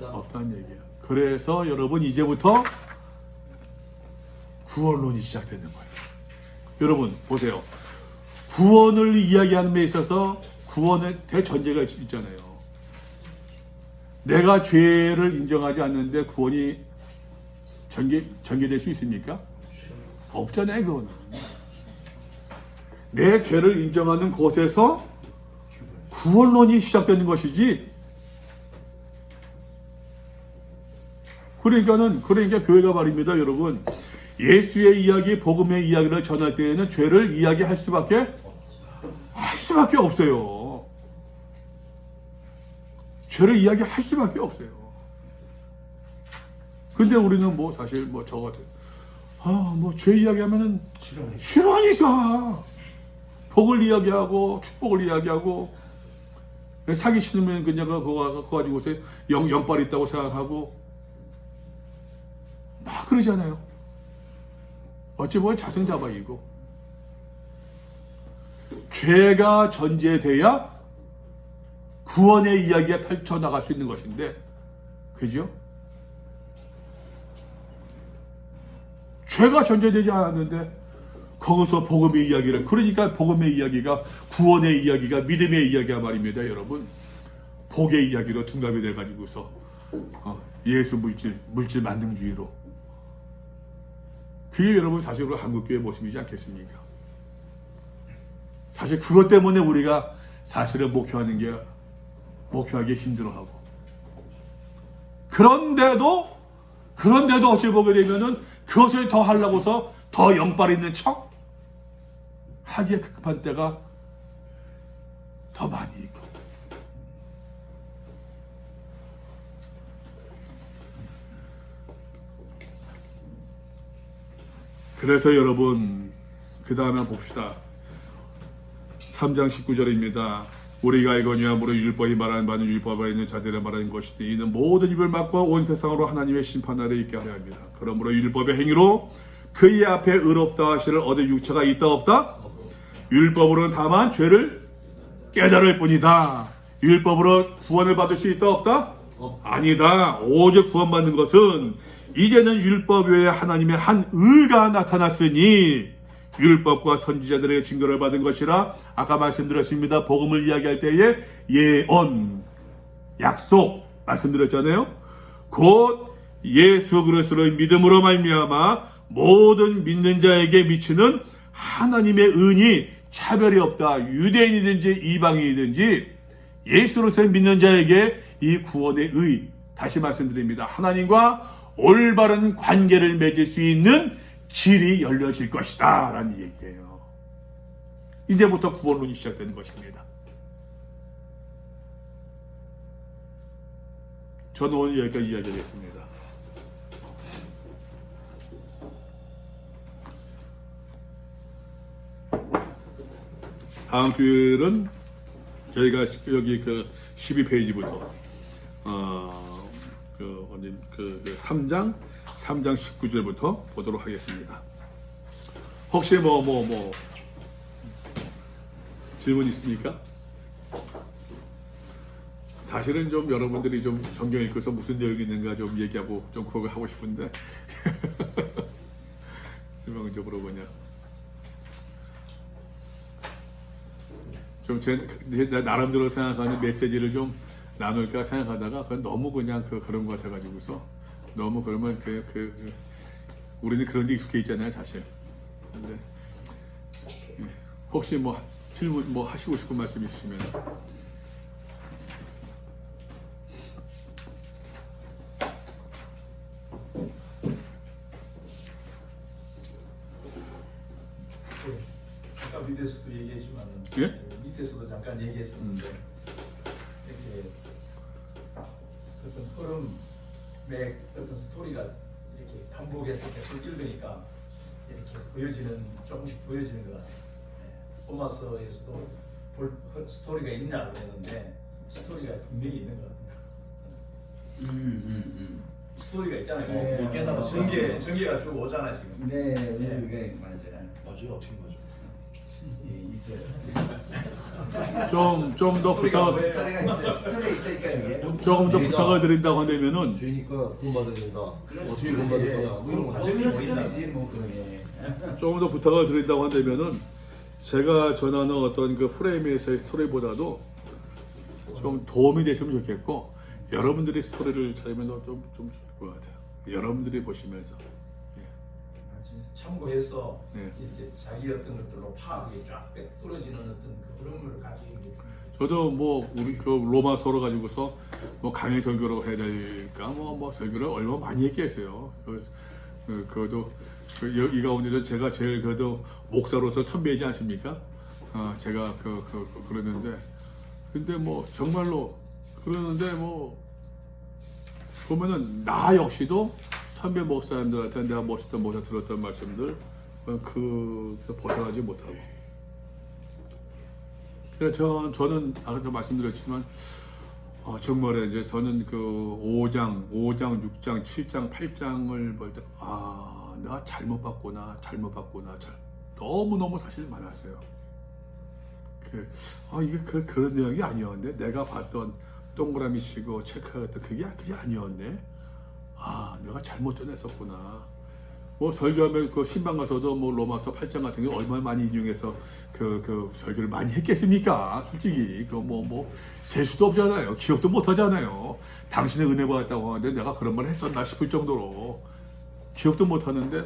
없다는 얘기야. 그래서 여러분 이제부터 구원론이 시작되는 거예요. 여러분 보세요. 구원을 이야기하는 데 있어서 구원의 대전제가 있잖아요. 내가 죄를 인정하지 않는데 구원이 전개될 수 있습니까? 없잖아요. 그거는. 내 죄를 인정하는 곳에서 구원론이 시작되는 것이지. 그러니까 교회가 말입니다, 여러분. 예수의 이야기, 복음의 이야기를 전할 때에는 죄를 이야기할 수밖에 없어요. 죄를 이야기할 수밖에 없어요. 근데 우리는 뭐 사실 뭐 저 같은 뭐 죄 이야기하면은 싫어하니까 복을 이야기하고 축복을 이야기하고 사기 치면 그냥 그거 가지고서 영빨 있다고 생각하고 막 그러잖아요. 어찌 보면 자승자박이고 죄가 전제돼야 구원의 이야기가 펼쳐나갈 수 있는 것인데, 그죠? 죄가 전제되지 않았는데 거기서 복음의 이야기를, 그러니까 복음의 이야기가, 구원의 이야기가, 믿음의 이야기가 말입니다, 여러분. 복의 이야기로 둔갑이 돼가지고서 예수 물질 만능주의로, 그게 여러분 사실로 한국교회 모습이지 않겠습니까? 사실 그것 때문에 우리가 사실은 목회하기 힘들어하고, 그런데도 어찌 보게 되면은 그것을 더 하려고서 더 영빨 있는 척 하기에 급한 때가 더 많이 있고. 그래서 여러분, 그 다음에 봅시다. 3장 19절입니다. 우리가 알거니와 무릇 율법이 말하는 바는 율법에 있는 자들의 말하는 것이니 이는 모든 입을 막고 온 세상으로 하나님의 심판 아래 있게 하려 합니다. 그러므로 율법의 행위로 그의 앞에 의롭다 하시를 얻을 육체가 있다 없다? 율법으로는 다만 죄를 깨달을 뿐이다. 율법으로 구원을 받을 수 있다 없다? 아니다. 오직 구원받는 것은 이제는 율법 외에 하나님의 한 의가 나타났으니 율법과 선지자들의 증거를 받은 것이라. 아까 말씀드렸습니다. 복음을 이야기할 때에 예언, 약속 말씀드렸잖아요. 곧 예수 그리스도의 믿음으로 말미암아 모든 믿는 자에게 미치는 하나님의 은이 차별이 없다. 유대인이든지 이방인이든지 예수로서 믿는 자에게 이 구원의 의, 다시 말씀드립니다. 하나님과 올바른 관계를 맺을 수 있는 길이 열려질 것이다 라는 얘기예요. 이제부터 구원론이 시작되는 것입니다. 저는 오늘 여기까지 이야기하겠습니다. 다음 주일은 저희가 여기 그 12페이지부터 3장 19절부터 보도록 하겠습니다. 혹시 질문 있습니까? 사실은 좀 여러분들이 좀 성경 읽고서 무슨 내용이 있는가 좀 얘기하고 좀 그거 하고 싶은데 일방적으로 그냥 좀 제 나름대로 생각하는 메시지를 좀 나눌까 생각하다가 그건 너무 그냥 그런 것 같아가지고서 너무 그러면 우리는 그런 데 익숙해 있잖아요, 사실. 근데 혹시 질문 하시고 싶은 말씀 있으시면. 아까 밑에서도 얘기했지만, 예? 밑에서도 잠깐 얘기했었는데 이렇게 어떤 흐름의 어떤 스토리가 이렇게 반복해서 계속 읽으니까 이렇게 조금씩 보여지는 것 같아요. 토마스에서도 스토리가 있냐 그랬는데 스토리가 분명히 있는 것 같아요. 스토리가 있잖아요. 뭐 깨달았어요. 전개가 쭉 오잖아 지금. 네, 우리가 맞아요. 맞아요. 어떻게 맞아요? 예, 있어요. 좀 더 부탁, 스토리가 있어요. 스토리가 있다니까 이게. 조금 더 부탁을 드린다고 한다면은 죄니까 구원받아야 된다. 그런 어떻게 구원받을 거냐. 뭐 이런 거 과정이 가지고 있다. 스토리지 뭐 그런 게. 조금 더 부탁을 드린다고 한다면은 제가 전하는 어떤 그 프레임에서의 스토리보다도 좀 도움이 됐으면 좋겠고 여러분들이 스토리를 찾으면서 좀 좋을 것 같아요. 여러분들이 보시면서 참고해서 네. 이제 자기 어떤 것들로 파악이 쫙 빼뚫어지는 어떤 그 흐름을 가지고 있는 게 중요해요. 저도 뭐 우리 그 로마서로 가지고서 뭐 강의 설교로 해야 될까 뭐 설교를 얼마 많이 했겠어요. 그것도 이 가운데서 제가 제일 그래도 목사로서 선배이지 않습니까? 제가 그러는데 근데 뭐 정말로 그러는데 뭐 보면은 나 역시도 선배 목사님들한테 내가 멋있던 모사 들었던 말씀들 그래서 벗어나지 못하고 그래서 저는 아까도 말씀드렸지만 정말에 이제 저는 그 5장, 6장, 7장, 8장을 볼 때 내가 잘못 봤구나 너무너무 사실 많았어요. 이게 그런 내용이 아니었는데 내가 봤던 동그라미 치고 체크했던 그게 아니었네. 내가 잘못 전했었구나. 뭐 설교하면 그 신방 가서도 뭐 로마서 8장 같은 게 얼마나 많이 인용해서 그 설교를 많이 했겠습니까? 솔직히 세수도 없잖아요. 기억도 못 하잖아요. 당신의 은혜 받았다고 하는데 내가 그런 말 했었나 싶을 정도로 기억도 못 하는데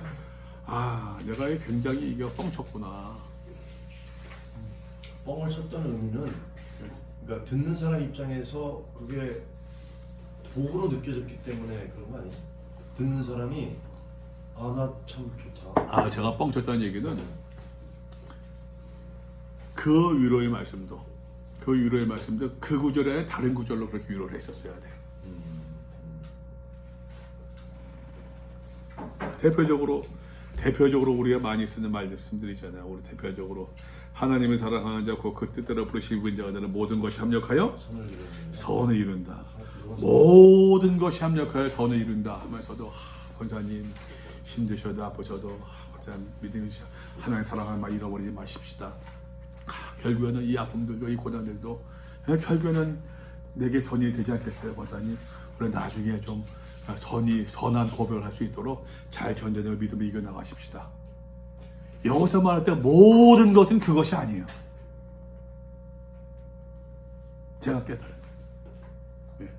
내가 굉장히 이게 뻥쳤구나. 뻥을 쳤다는 의미는 그러니까 듣는 사람 입장에서 그게 복으로 느껴졌기 때문에 그런 거 아니에요? 듣는 사람이 나 참 좋다. 제가 뻥쳤다는 얘기는 그 위로의 말씀도 그 구절에 다른 구절로 그렇게 위로를 했었어야 돼. 대표적으로 우리가 많이 쓰는 말씀들이잖아요. 우리 대표적으로 하나님을 사랑하는 자 곧 그 뜻대로 부르신 분자들은 모든 것이 합력하여 선을 이룬다. 모든 것이 합력하여 선을 이룬다 하면서도 권사님 힘드셔도 아프셔도 믿음이 하나님 사랑을 막 잃어버리지 마십시다. 결국에는 이 아픔들도 이 고난들도 결국에는 내게 선이 되지 않겠어요, 권사님? 우리 나중에 좀 선한 고백을 할 수 있도록 잘 견뎌내고 믿음을 이겨나가십시다. 여기서 말할 때 모든 것은 그것이 아니에요. 제가 깨달은 거예요.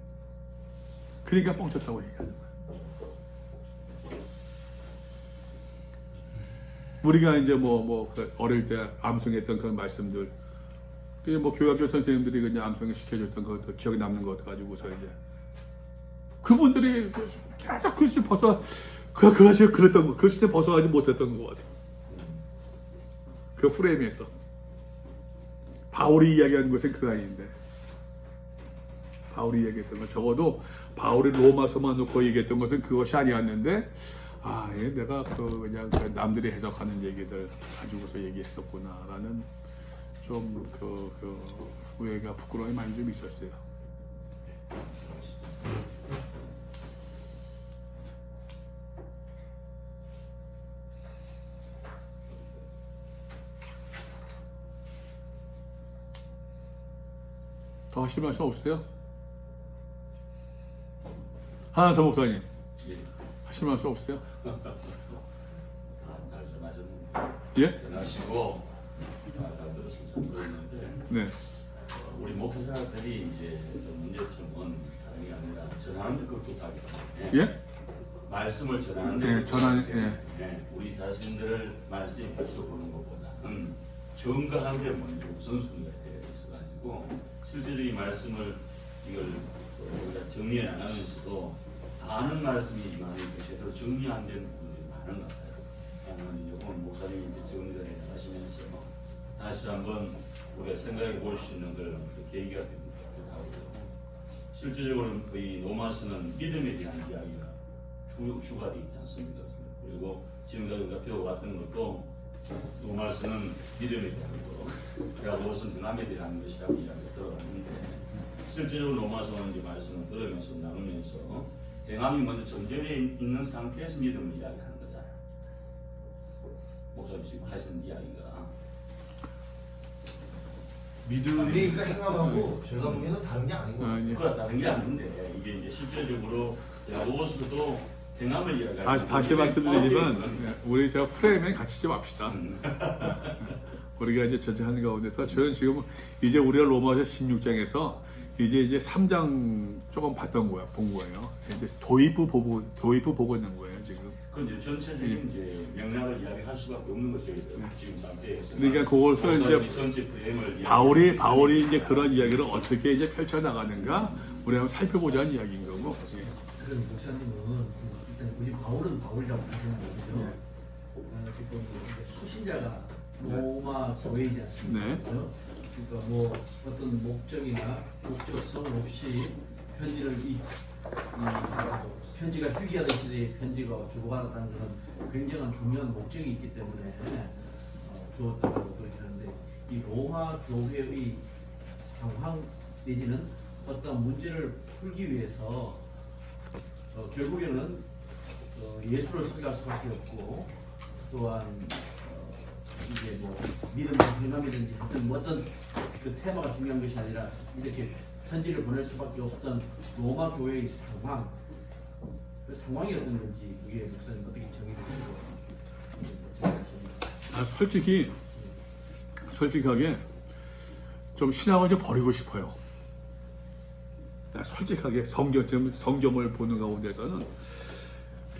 그러니까 뻥쳤다고 얘기하는 거예요. 우리가 이제 어릴 때 암송했던 그런 말씀들, 교학교 선생님들이 그냥 암송에 시켜줬던 것, 기억에 남는 것 가지고서 이제 그분들이 계속 그 수준 벗어, 그랬던 거, 그 수준에 벗어나지 못했던 것 같아요. 그 프레임에서 바울이 이야기하는 것은 그거 아닌데, 바울이 얘기했던 건 적어도 바울이 로마서만 놓고 얘기했던 것은 그것이 아니었는데 내가 그냥 남들이 해석하는 얘기들 가지고서 얘기했었구나라는 좀 후회가 부끄러움이 많이 좀 있었어요. 더 하실 말씀 없으세요? 하나선 목사님 하실 말씀 없으세요? 예? 전하시고 잘 들었으면 잘 들었는데 네. 우리 목회자들이 이제 문제점은 다른 게 아니라 전하는 데 급급하기 때문에 예? 말씀을 전하는 네, 데 우리 자신들을 말씀에 비춰보는 것보다는 정가한 데 먼저 우선순위가 되어 있어가지고 실제로 이 말씀을 우리가 정리 안 하면서도 아는 말씀이 많으니까 제대로 정리 안 되는 부분들이 많은 것 같아요. 저는 이번 목사님이 정리를 하시면서 다시 한번 우리가 생각해 볼 수 있는 그런 계기가 되기도 하고, 실제적으로 이 로마서는 믿음에 대한 이야기가 주가 되지 않습니까? 그리고 지금까지 우리가 배워왔던 것도 로마서는 믿음에 대한 거, 야고보서는 행함에 대한 것이라고 이야기가 들어갔는데, 실제로 로마서는 이 말씀을 들으면서 나누면서 행함이 먼저 전제되어 있는 상태에서 믿음을 이야기하는 거잖아요. 목사님 지금 하신 이야기가 믿음이니까 행함하고 제가 보기에는 다른 게 아닌 것 같아요. 아니, 그거랑 다른 게 아닌데 이게 이제 실질적으로 로고스도 행함을 이야기하는 다시 말씀드리지만 우리 저 프레임에 같이 좀 합시다. 우리가 이제 전쟁하는 가운데서 저는 지금 이제 우리가 로마서 16장에서 이제 3장 조금 봤던 거야, 본 거예요. 이제 도입부 보고 있는 거예요, 지금. 그건 이제 전체적인 이제 맥락을 이야기할 수밖에 없는 것이에요. 지금 상태에서. 그러니까 그것을 이제 전체 프레임을 바울이 이제 그런 이야기를 어떻게 이제 펼쳐 나가는가 우리 한번 살펴보자는 이야기인 거고. 예. 그럼 목사님은 일단 우리 바울은 바울이라고 하시는 거죠. 지금 수신자가 로마 교회이지 않습니까? 네. 그죠? 그러니까 뭐 어떤 목적이나 목적성 없이 편지를 편지가 휴기하던 시대에 편지가 주고받았다는 것은 굉장한 중요한 목적이 있기 때문에 주었다고 그렇게 하는데 이 로마 교회의 상황 내지는 어떤 문제를 풀기 위해서 결국에는 예수를 선택할 수밖에 없고 또한 이제 뭐 믿음과 행함이든지 어떤 그 테마가 중요한 것이 아니라 이렇게 편지를 보낼 수밖에 없었던 로마 교회의 상황, 그 상황이 어떤 건지 그게 목사님 어떻게 정의되시고 솔직하게 좀 신앙을 좀 버리고 싶어요. 솔직하게 성경을 보는 가운데서는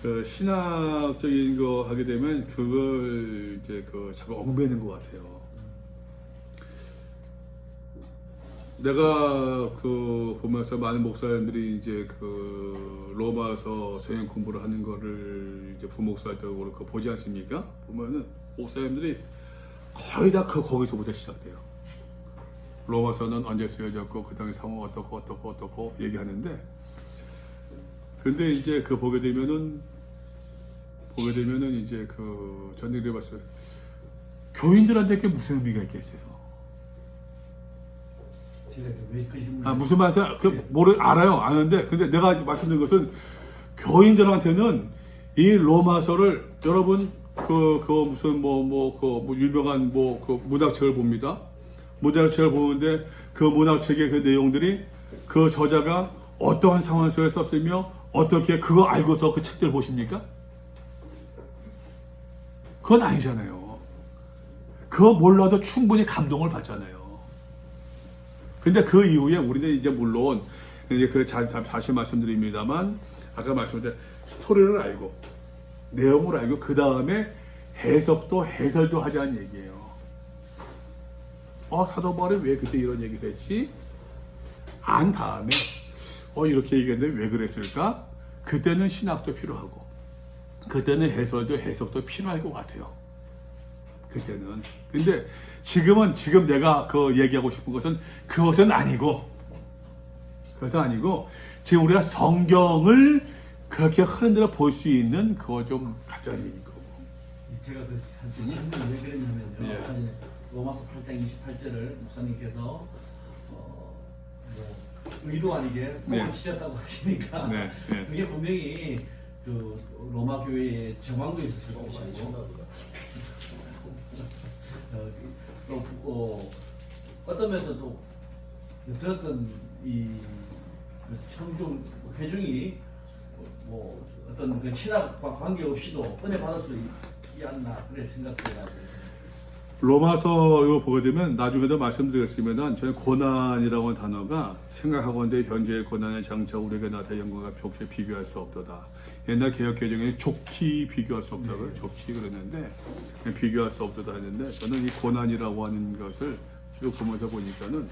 그 신학적인 거 하게 되면 그걸 이제 자꾸 얽매는 것 같아요. 내가 보면서 많은 목사님들이 이제 로마서 서양 공부를 하는 거를 이제 부목사도 그렇고 보지 않습니까? 보면은 목사님들이 거의 다 거기서부터 시작돼요. 로마서는 언제 쓰여졌고 그 당시 상황 어떻고 얘기하는데, 근데 이제 보게 되면은 이제 전쟁을 봤어요. 교인들한테 그게 무슨 의미가 있겠어요? 제가 왜그 질문을 무슨 말씀 알아요, 아는데, 근데 내가 말씀드린 것은 교인들한테는 이 로마서를 여러분 무슨 유명한 문학책을 봅니다. 문학책을 보는데 그 문학책의 그 내용들이 그 저자가 어떠한 상황 속에 썼으며 어떻게 그거 알고서 그 책들을 보십니까? 그건 아니잖아요. 그거 몰라도 충분히 감동을 받잖아요. 근데 그 이후에 우리는 이제 물론 이제 다시 말씀드립니다만 아까 말씀드린 스토리를 알고 내용을 알고 그 다음에 해설도 하자는 얘기예요. 사도 바울이 왜 그때 이런 얘기를 했지? 안 다음에 이렇게 얘기했는데 왜 그랬을까? 그때는 신학도 필요하고 그때는 해석도 필요할 것 같아요. 그때는. 근데 지금 내가 얘기하고 싶은 것은 그것은 아니고 지금 우리가 성경을 그렇게 흐른 대로 볼 수 있는 그거 좀 갖자는 얘기인 거고. 제가 질문을 왜 그랬냐면요. 예. 아까 전에 로마서 8장 28절을 목사님께서 의도 아니게 네. 뽕을 치셨다고 하시니까 네, 네. 그게 분명히 로마 교회의 정황도 있었을 것이고 어떤 면에서도 들었던 이 청중 회중이 어떤 그 신학과 관계없이도 은혜 받을 수 있지 않나 그래 생각해가지고. 로마서 이거 보게 되면 나중에도 말씀드렸으면 저는 고난이라고 하는 단어가 생각하건대 현재의 고난의 장차 우리에게 나타난 영광과 좋게 비교할 수 없도다. 옛날 개혁개정에 좋게 비교할 수 없다고요. 좋게 그랬는데 비교할 수 없도다 했는데 저는 이 고난이라고 하는 것을 쭉 보면서 보니까는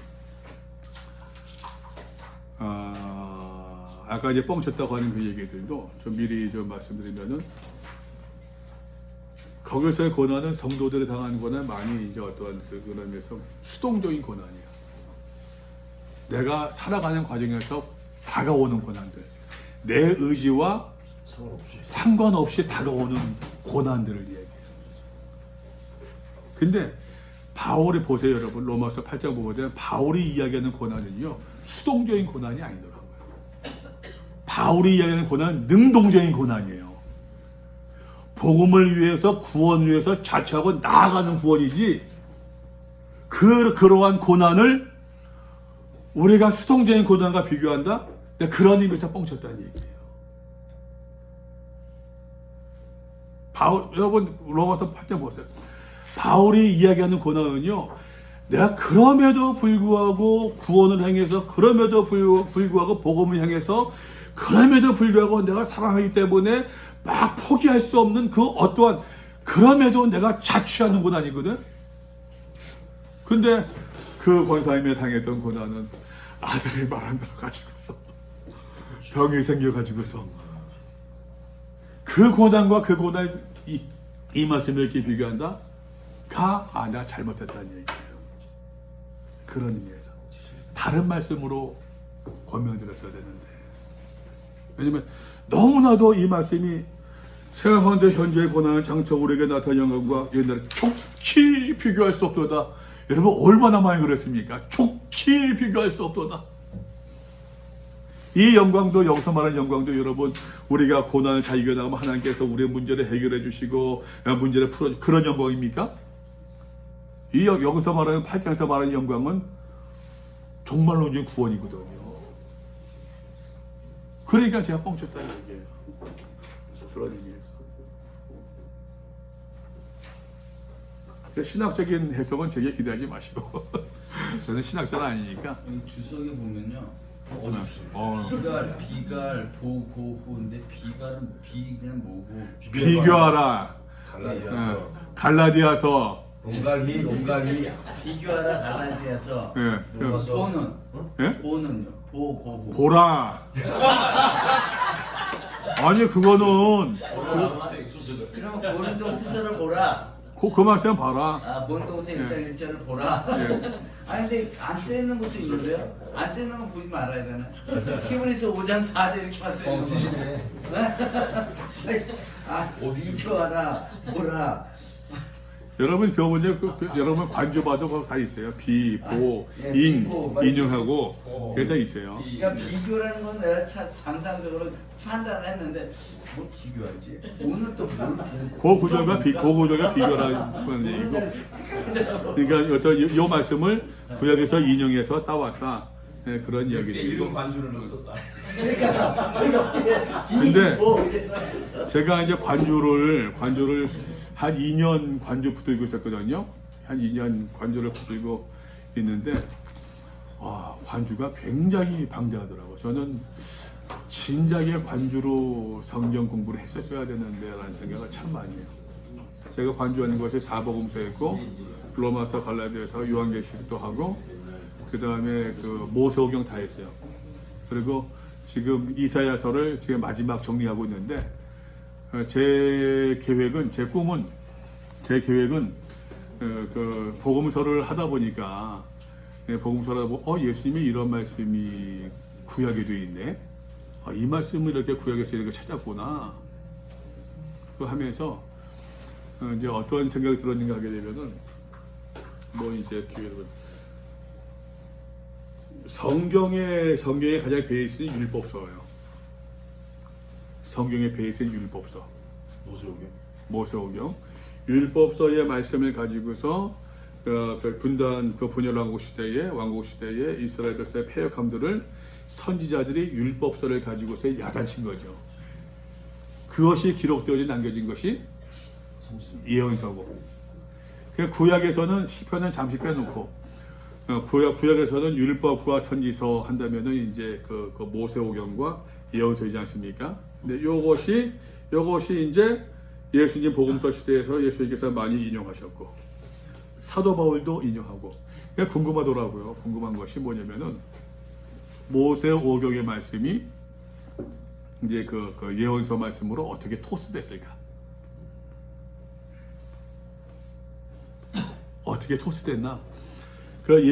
아까 이제 뻥쳤다고 하는 그 얘기들도 좀 미리 좀 말씀드리면은 거기서의 고난은 성도들이 당하는 고난 많이 이제 어떠한 그런 면에서 수동적인 고난이야. 내가 살아가는 과정에서 다가오는 고난들, 내 의지와 상관없이 다가오는 고난들을 얘기해요. 근데 바울이 보세요, 여러분. 로마서 8장 보면 바울이 이야기하는 고난은요, 수동적인 고난이 아니더라고요. 바울이 이야기하는 고난은 능동적인 고난이에요. 복음을 위해서 구원을 위해서 자처하고 나아가는 구원이지 그러한 고난을 우리가 수동적인 고난과 비교한다? 근데 그런 의미에서 뻥쳤다는 얘기예요. 여러분 로마서 8장 보세요. 바울이 이야기하는 고난은요, 내가 그럼에도 불구하고 구원을 향해서, 그럼에도 불구하고 복음을 향해서, 그럼에도 불구하고 내가 사랑하기 때문에 막 포기할 수 없는 그 어떠한, 그럼에도 내가 자취하는 고난이거든. 근데 그 권사님이 당했던 고난은 아들이 말 안 들어가지고서 병이 생겨가지고서 그 고난과 그 고난 이 말씀을 이렇게 비교한다? 내가 잘못했다는 얘기예요. 그런 의미에서 다른 말씀으로 권면드렸어야 되는데, 왜냐면 너무나도 이 말씀이 생각하는데 현재의 고난은 장차 우리에게 나타난 영광과 옛날에 족히 비교할 수 없도다. 여러분 얼마나 많이 그랬습니까? 족히 비교할 수 없도다. 이 영광도, 여기서 말하는 영광도 여러분, 우리가 고난을 잘 이겨나가면 하나님께서 우리의 문제를 해결해 주시고 문제를 풀어주시고 그런 영광입니까? 여기서 말하는 8장에서 말하는 영광은 정말로 이제 구원이거든요. 그러니까 제가 뻥쳤다는 얘기예요. 그런 의미에서. 신학적인 해석은 제게 기대하지 마시고 저는 신학자는 아니니까. 여기 주석에 보면요. 비갈, 보고후인데 비는 뭐고? 비교하라. 갈라디아서. 롱갈리. 비교하라 갈라디아서. 예. 보는. 예? 보는요. 보고. 보라. 아니 그거는 그러면 고린도 후서를 보라. 그 말씀 봐라. 본동서 1장 1절을 보라. 예. 아니 근데 안 써있는 것도 있는데요? 안 써있는 건 보지 말아야 되나? 히브리서 5장 4절 이렇게만 써있는 거. 비교하라 보라. 여러분 교문에 여러분 관주 봐도 그거 다 있어요. 비, 보, 인, 인용하고 그게 다 있어요. 그러니까 비교라는 건 내가 상상적으로 판단을 했는데 뭘 비교하지? 오늘 또 뭘 고구절과 비교라는 얘기고. 그러니까 어떤 요 말씀을 구약에서 인용해서 따왔다. 네, 그런 이야기죠. 이거 관주를 넣었다. 근데 제가 이제 관주를 한 2년 관주 붙들고 있었거든요. 한 2년 관주를 붙들고 있는데 관주가 굉장히 방대하더라고요. 저는 진작에 관주로 성경 공부를 했었어야 되는데 라는 생각을 참 많이 해요. 제가 관주하는 것이 사복음서였고 로마서, 갈라디아서, 요한계시록도 하고 그 다음에 그 모세오경 다 했어요. 그리고 지금 이사야서를 지금 마지막 정리하고 있는데 제 계획은 그 복음서를 하다 보니까 복음서를 하다 예수님이 이런 말씀이 구약에 돼 있네. 이 말씀을 이렇게 구약에서 이렇게 찾았구나. 그 하면서 이제 어떤 생각이 들었는가 하게 되면은 이제 기회로 성경의 가장 베이스는 율법서예요. 성경의 베이스는 율법서. 모세오경. 율법서의 말씀을 가지고서 분열왕국 시대에 이스라엘 백성의 패역함들을 선지자들이 율법서를 가지고서 야단친 거죠. 그것이 기록되어져 남겨진 것이 예언서고. 구약에서는 시편은 잠시 빼놓고 구약에서는 율법과 선지서 한다면은 이제 그 모세오경과 예언서이지 않습니까? 근데 요것이 이제 예수님 복음서 시대에서 예수님께서 많이 인용하셨고 사도 바울도 인용하고. 궁금하더라고요. 궁금한 것이 뭐냐면은 모세오경의 말씀이 이제 그 예언서 말씀으로 어떻게 토스됐을까? 어떻게 토스됐나? 그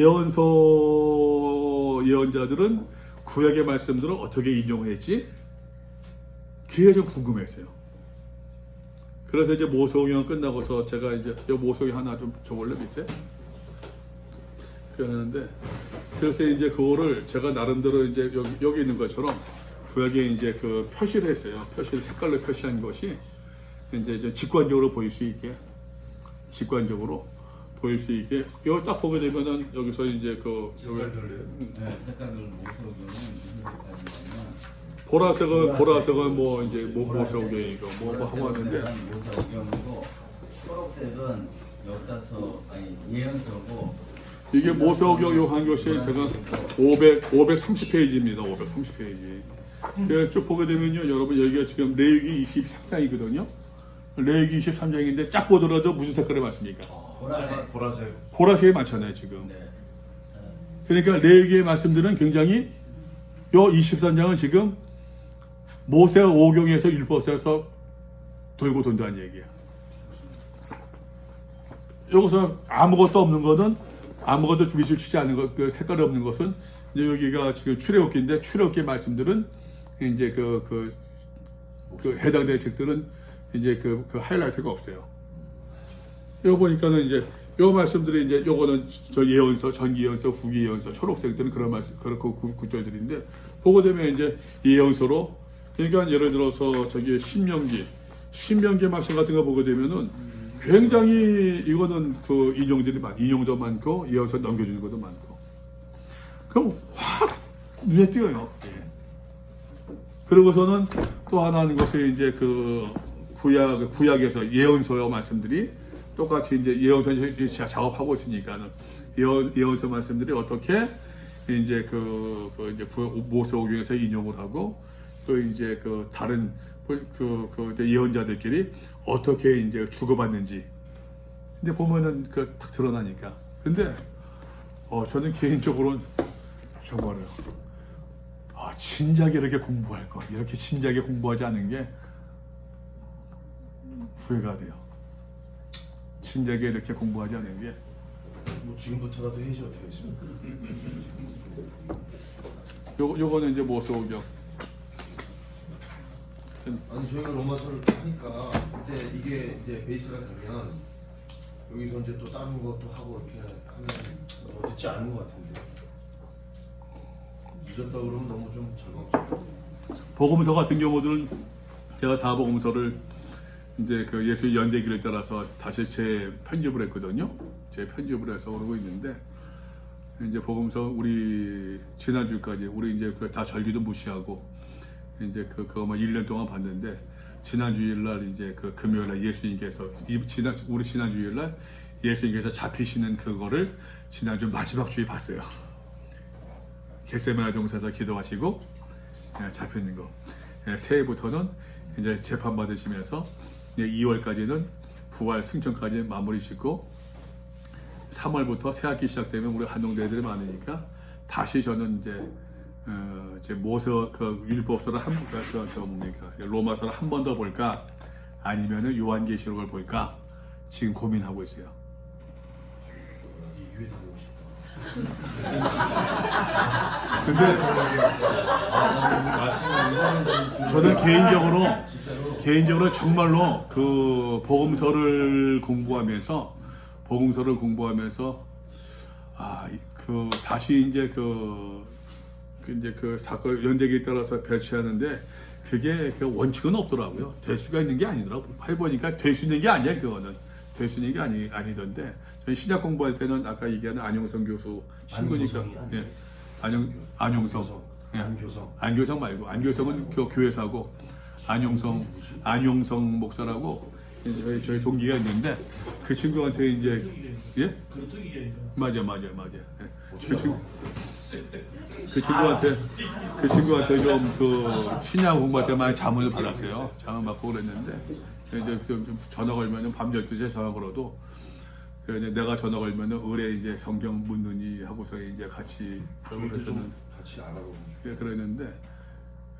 예언자들은 구약의 말씀들을 어떻게 인용했지? 그게 좀 궁금했어요. 그래서 이제 모세오경 끝나고서 제가 이제 모세오경 하나 좀 줘볼래 밑에? 그랬는데 그래서 이제 그거를 제가 나름대로 이제 여기 있는 것처럼 구약에 이제 그 표시를 했어요. 색깔로 표시한 것이 이제 직관적으로 보일 수 있게 직관적으로 보일 수 있게 이거 딱 보게 되면은 여기서 이제 그 색깔별로요? 네, 색깔별 모서경은 무슨 색깔이냐면 보라색은 뭐 이제 모서경이고 뭐 하고 하는데 모서경이고 초록색은 역사서 아니 예언서고 이게 모서경 요 한 것이 제가 530페이지입니다. 530페이지. 쭉 보게 되면요, 여러분 여기가 지금 레위기 23장이거든요. 레위기 23장인데 쫙 보더라도 무슨 색깔이 맞습니까? 보라색. 보라색. 보라색이 많잖아요 지금. 네. 그러니까 레위기의 말씀들은 굉장히 요 23장은 지금 모세 오경에서 율법서에서 돌고 돈다는 얘기야. 여기서 아무것도 없는 것은 아무것도 밑을 치지 않는 것, 그 색깔이 없는 것은 이제 여기가 지금 출애굽기인데 출애굽기 말씀들은 이제 그 해당되는 책들은 이제 그 하이라이트가 없어요. 이거 보니까는 이제 요 말씀들이 이제 요거는 저 예언서, 전기 예언서, 후기 예언서, 초록색들은 그런 말씀, 그런 구절들인데 보게 되면 이제 예언서로 그러니까 예를 들어서 저기 신명기 말씀 같은 거 보게 되면은 굉장히 이거는 그 인용도 많고 예언서 넘겨주는 것도 많고 그럼 확 눈에 띄어요. 그리고서는 또 하나 하는 것이 이제 그 구약에서 예언서의 말씀들이 똑같이 이제 예언서 작업하고 있으니까는 예언서 말씀들이 어떻게 이제 이제 모세오경에서 인용을 하고 또 이제 그 다른 이제 예언자들끼리 어떻게 이제 주고받는지 근데 보면은 딱 드러나니까 근데 저는 개인적으로는 정말요 진작에 이렇게 공부할 거 이렇게 진작에 공부하지 않은 게 후회가 돼요. 진작에 이렇게 공부하지 않은 게 뭐 지금부터라도 해야지 어떻게 했습니까? 요거는 이제 모세오경. 아니 저희가 로마서를 하니까 그때 이게 이제 베이스가 되면 여기서 이제 또 다른 것도 하고 이렇게 하면 듣지 않은 것 같은데 늦었다 그러면 너무 좀 절망스러워. 복음서 같은 경우들은 제가 4복음서를 이제 그 예수의 연대기를 따라서 다시 재편집을 했거든요. 재편집을 해서 오르고 있는데 이제 복음서 우리 지난주까지 우리 이제 다 절기도 무시하고 이제 그거만 1년 동안 봤는데 지난 주일날 이제 그 금요일날 예수님께서 우리 지난 주일날 예수님께서 잡히시는 그거를 지난주 마지막 주에 봤어요. 겟세마네 동산에서 기도하시고 잡히는 거. 새해부터는 이제 재판 받으시면서 이제 2월까지는 부활 승천까지 마무리 짓고 3월부터 새학기 시작되면 우리 한동대들이 많으니까 다시 저는 이제 모세 율법서를 로마서를 한 번 더 볼까 아니면은 요한계시록을 볼까 지금 고민하고 있어요. 이 위에 다니고 근데 저는 개인적으로 정말로 그 복음서를 공부하면서 다시 이제 그 사건 연대기에 따라서 배치하는데 그게 원칙은 없더라고요. 될 수가 있는 게 아니더라고요. 해보니까 될 수 있는 게 아니야. 그거는 될 수 있는 게 아니던데 저희 신약 공부할 때는 아까 얘기하는 안용성 교수 친구니까 안용성 안교성 말고 안교성은 교회사고 안용성 목사라고 저희 동기가 있는데 그 친구한테 이제 맞아. 그 친구한테 좀 그 신약 공부할 때 많이 자문을 받았어요. 자문 받고 그랬는데 이제 좀 전화 걸면은 밤 12시에 전화 걸어도 내가 전화 걸면은 의뢰 이제 성경 묻느니 하고서 이제 같이 그래서는 같이 알아보고 그랬는데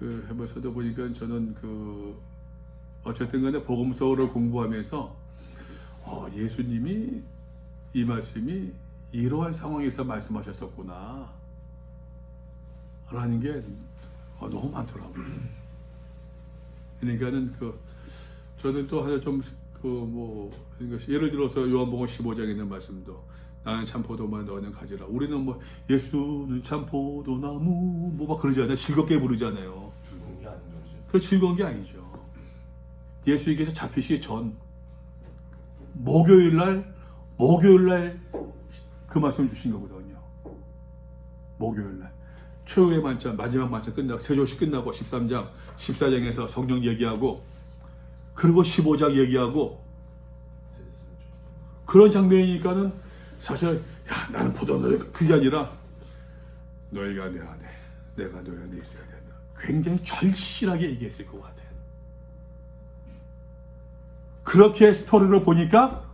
해봐서도 보니까 저는 어쨌든 간에 복음서를 공부하면서 예수님이 이 말씀이 이러한 상황에서 말씀하셨었구나 라는 게 너무 많더라고요. 그러니까는 저는 또 하나 그러니까 예를 들어서 요한복음 15장에 있는 말씀도 나는 참포도만 너는 가지라. 우리는 뭐 예수는 참포도나무 막 그러잖아요. 즐겁게 부르잖아요. 즐거운 게 아닌 거죠. 그 즐거운 게 아니죠. 예수님께서 잡히시기 전 목요일날 목요일날 그 말씀 주신 거거든요. 목요일날 최후의 만찬, 마지막 만찬 끝나고 세조시 끝나고 13장, 14장에서 성령 얘기하고 그리고 15장 얘기하고 그런 장면이니까는 사실 야 나는 포도나무 그게 아니라 너희가 내 안에 내가 너희 안에 있어야 된다. 굉장히 절실하게 얘기했을 것 같아요. 그렇게 스토리를 보니까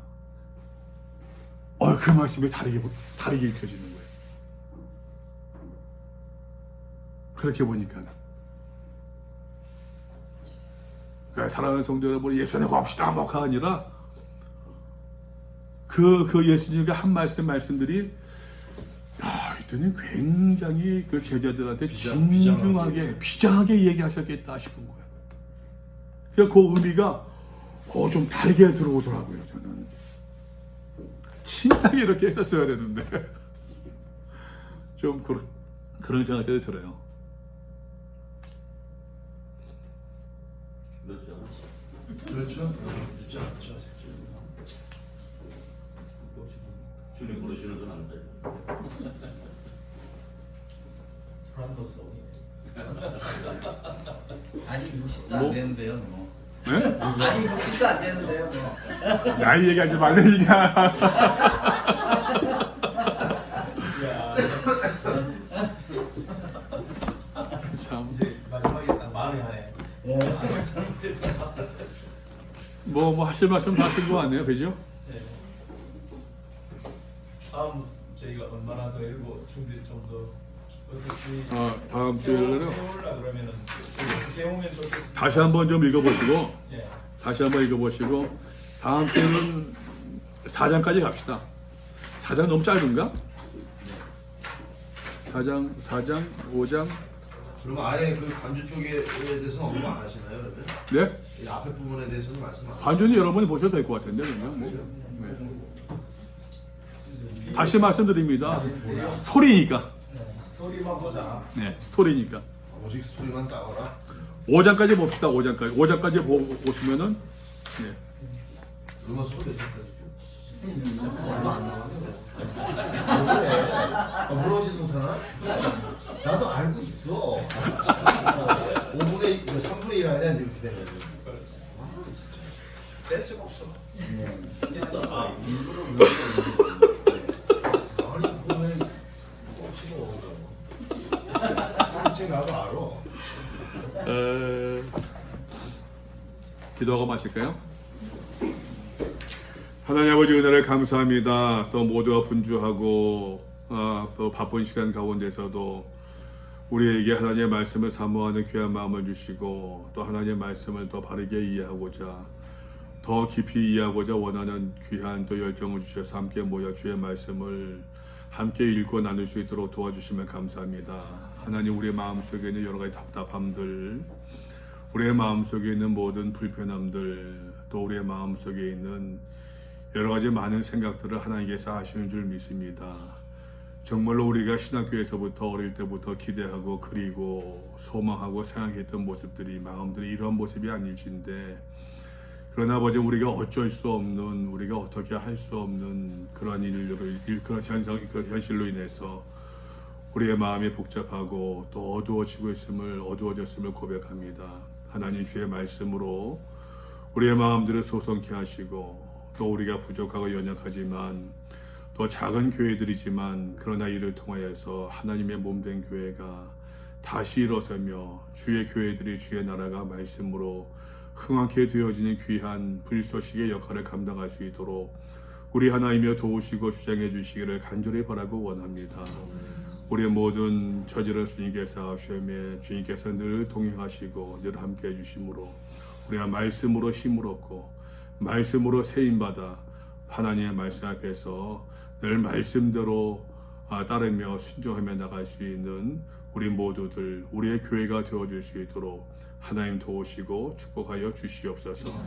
그 말씀이 다르게 읽혀지는 거예요. 그렇게 보니까는 그러니까 사랑하는 성도 여러분, 예수 안에 갑시다 뭐가 아니라 그 예수님의 한 말씀들이 이때는 굉장히 그 제자들한테 진중하게 비장하게 얘기하셨겠다 싶은 거예요. 그러니까 그 의미가 좀 다르게 들어오더라고요. 저는 진하게 이렇게 했었어야 되는데 좀 그런 생각이 들어요. 그렇죠. 그렇지 않죠. 주님 부르시는 건 안 돼요. 아니 60도 안 되는데요, 뭐. 네? 아니 60도 안 되는데요, 뭐. 나이 얘기하지 말라니까. 야, 참. 이제 마지막에 딱 말을 하네. 뭐 하실 말씀 다 하신 거 아니에요, 그죠? 네. 다음 저희가 얼마나 더 읽고 준비 좀 더 어떻게 다음 주에는 해올라 그러면은 어떻게 오면 좋겠습니다. 다시 한번 좀 읽어보시고 예. 다음 주에는 4장까지 갑시다. 4장 너무 짧은가? 4장, 5장. 그러면 아예 그 관주 쪽에 대해서 언급 안 하시나요, 그러면? 네? 이 앞에 부분에 대해서는 말씀 안 하시나요? 완전히 여러분이 보셔도 될 것 같은데 그냥 뭐. 네. 다시 말씀드립니다. 스토리니까. 스토리만 보자. 네, 스토리니까. 오직 스토리만 따거라. 5장까지 봅시다. 5장까지 보시면은 네. 로마서는 몇 장까지죠? 얼마 안 나왔는데. 그래? 물어보지도 못하나? 나도 알고 있어. 5분의 3분의 1 아니야 이제 이렇게 되면. 진짜 센스가 없어. 있어. 일부러 아니 그거는 꼭 집어. 솔직히 나도 알아. 기도하고 마실까요? 하나님 아버지 은혜를 감사합니다. 또 모두가 분주하고 또 바쁜 시간 가운데서도 우리에게 하나님의 말씀을 사모하는 귀한 마음을 주시고 또 하나님의 말씀을 더 바르게 이해하고자 더 깊이 이해하고자 원하는 귀한 또 열정을 주셔서 함께 모여 주의 말씀을 함께 읽고 나눌 수 있도록 도와주시면 감사합니다. 하나님 우리의 마음속에 있는 여러 가지 답답함들 우리의 마음속에 있는 모든 불편함들 또 우리의 마음속에 있는 여러 가지 많은 생각들을 하나님께서 아시는 줄 믿습니다. 정말로 우리가 신학교에서부터 어릴 때부터 기대하고 그리고 소망하고 생각했던 모습들이 마음들이 이런 모습이 아닐진데 그러나 아버지 우리가 어쩔 수 없는 우리가 어떻게 할 수 없는 그런 그런 현실로 인해서 우리의 마음이 복잡하고 또 어두워졌음을 고백합니다. 하나님 주의 말씀으로 우리의 마음들을 소성케 하시고 또 우리가 부족하고 연약하지만 또 작은 교회들이지만 그러나 이를 통하여서 하나님의 몸된 교회가 다시 일어서며 주의 교회들이 주의 나라가 말씀으로 흥황케 되어지는 귀한 불쏘시의 역할을 감당할 수 있도록 우리 하나님이여 도우시고 주장해 주시기를 간절히 바라고 원합니다. 우리의 모든 처지를 주님께서 아시오며 주님께서 늘 동행하시고 늘 함께 해주심으로 우리가 말씀으로 힘을 얻고 말씀으로 세임받아 하나님의 말씀 앞에서 늘 말씀대로 따르며 순종하며 나갈 수 있는 우리 모두들 우리의 교회가 되어줄 수 있도록 하나님 도우시고 축복하여 주시옵소서.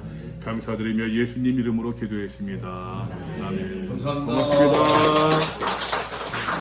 감사드리며 예수님 이름으로 기도했습니다. 아멘. 감사합니다. 고맙습니다.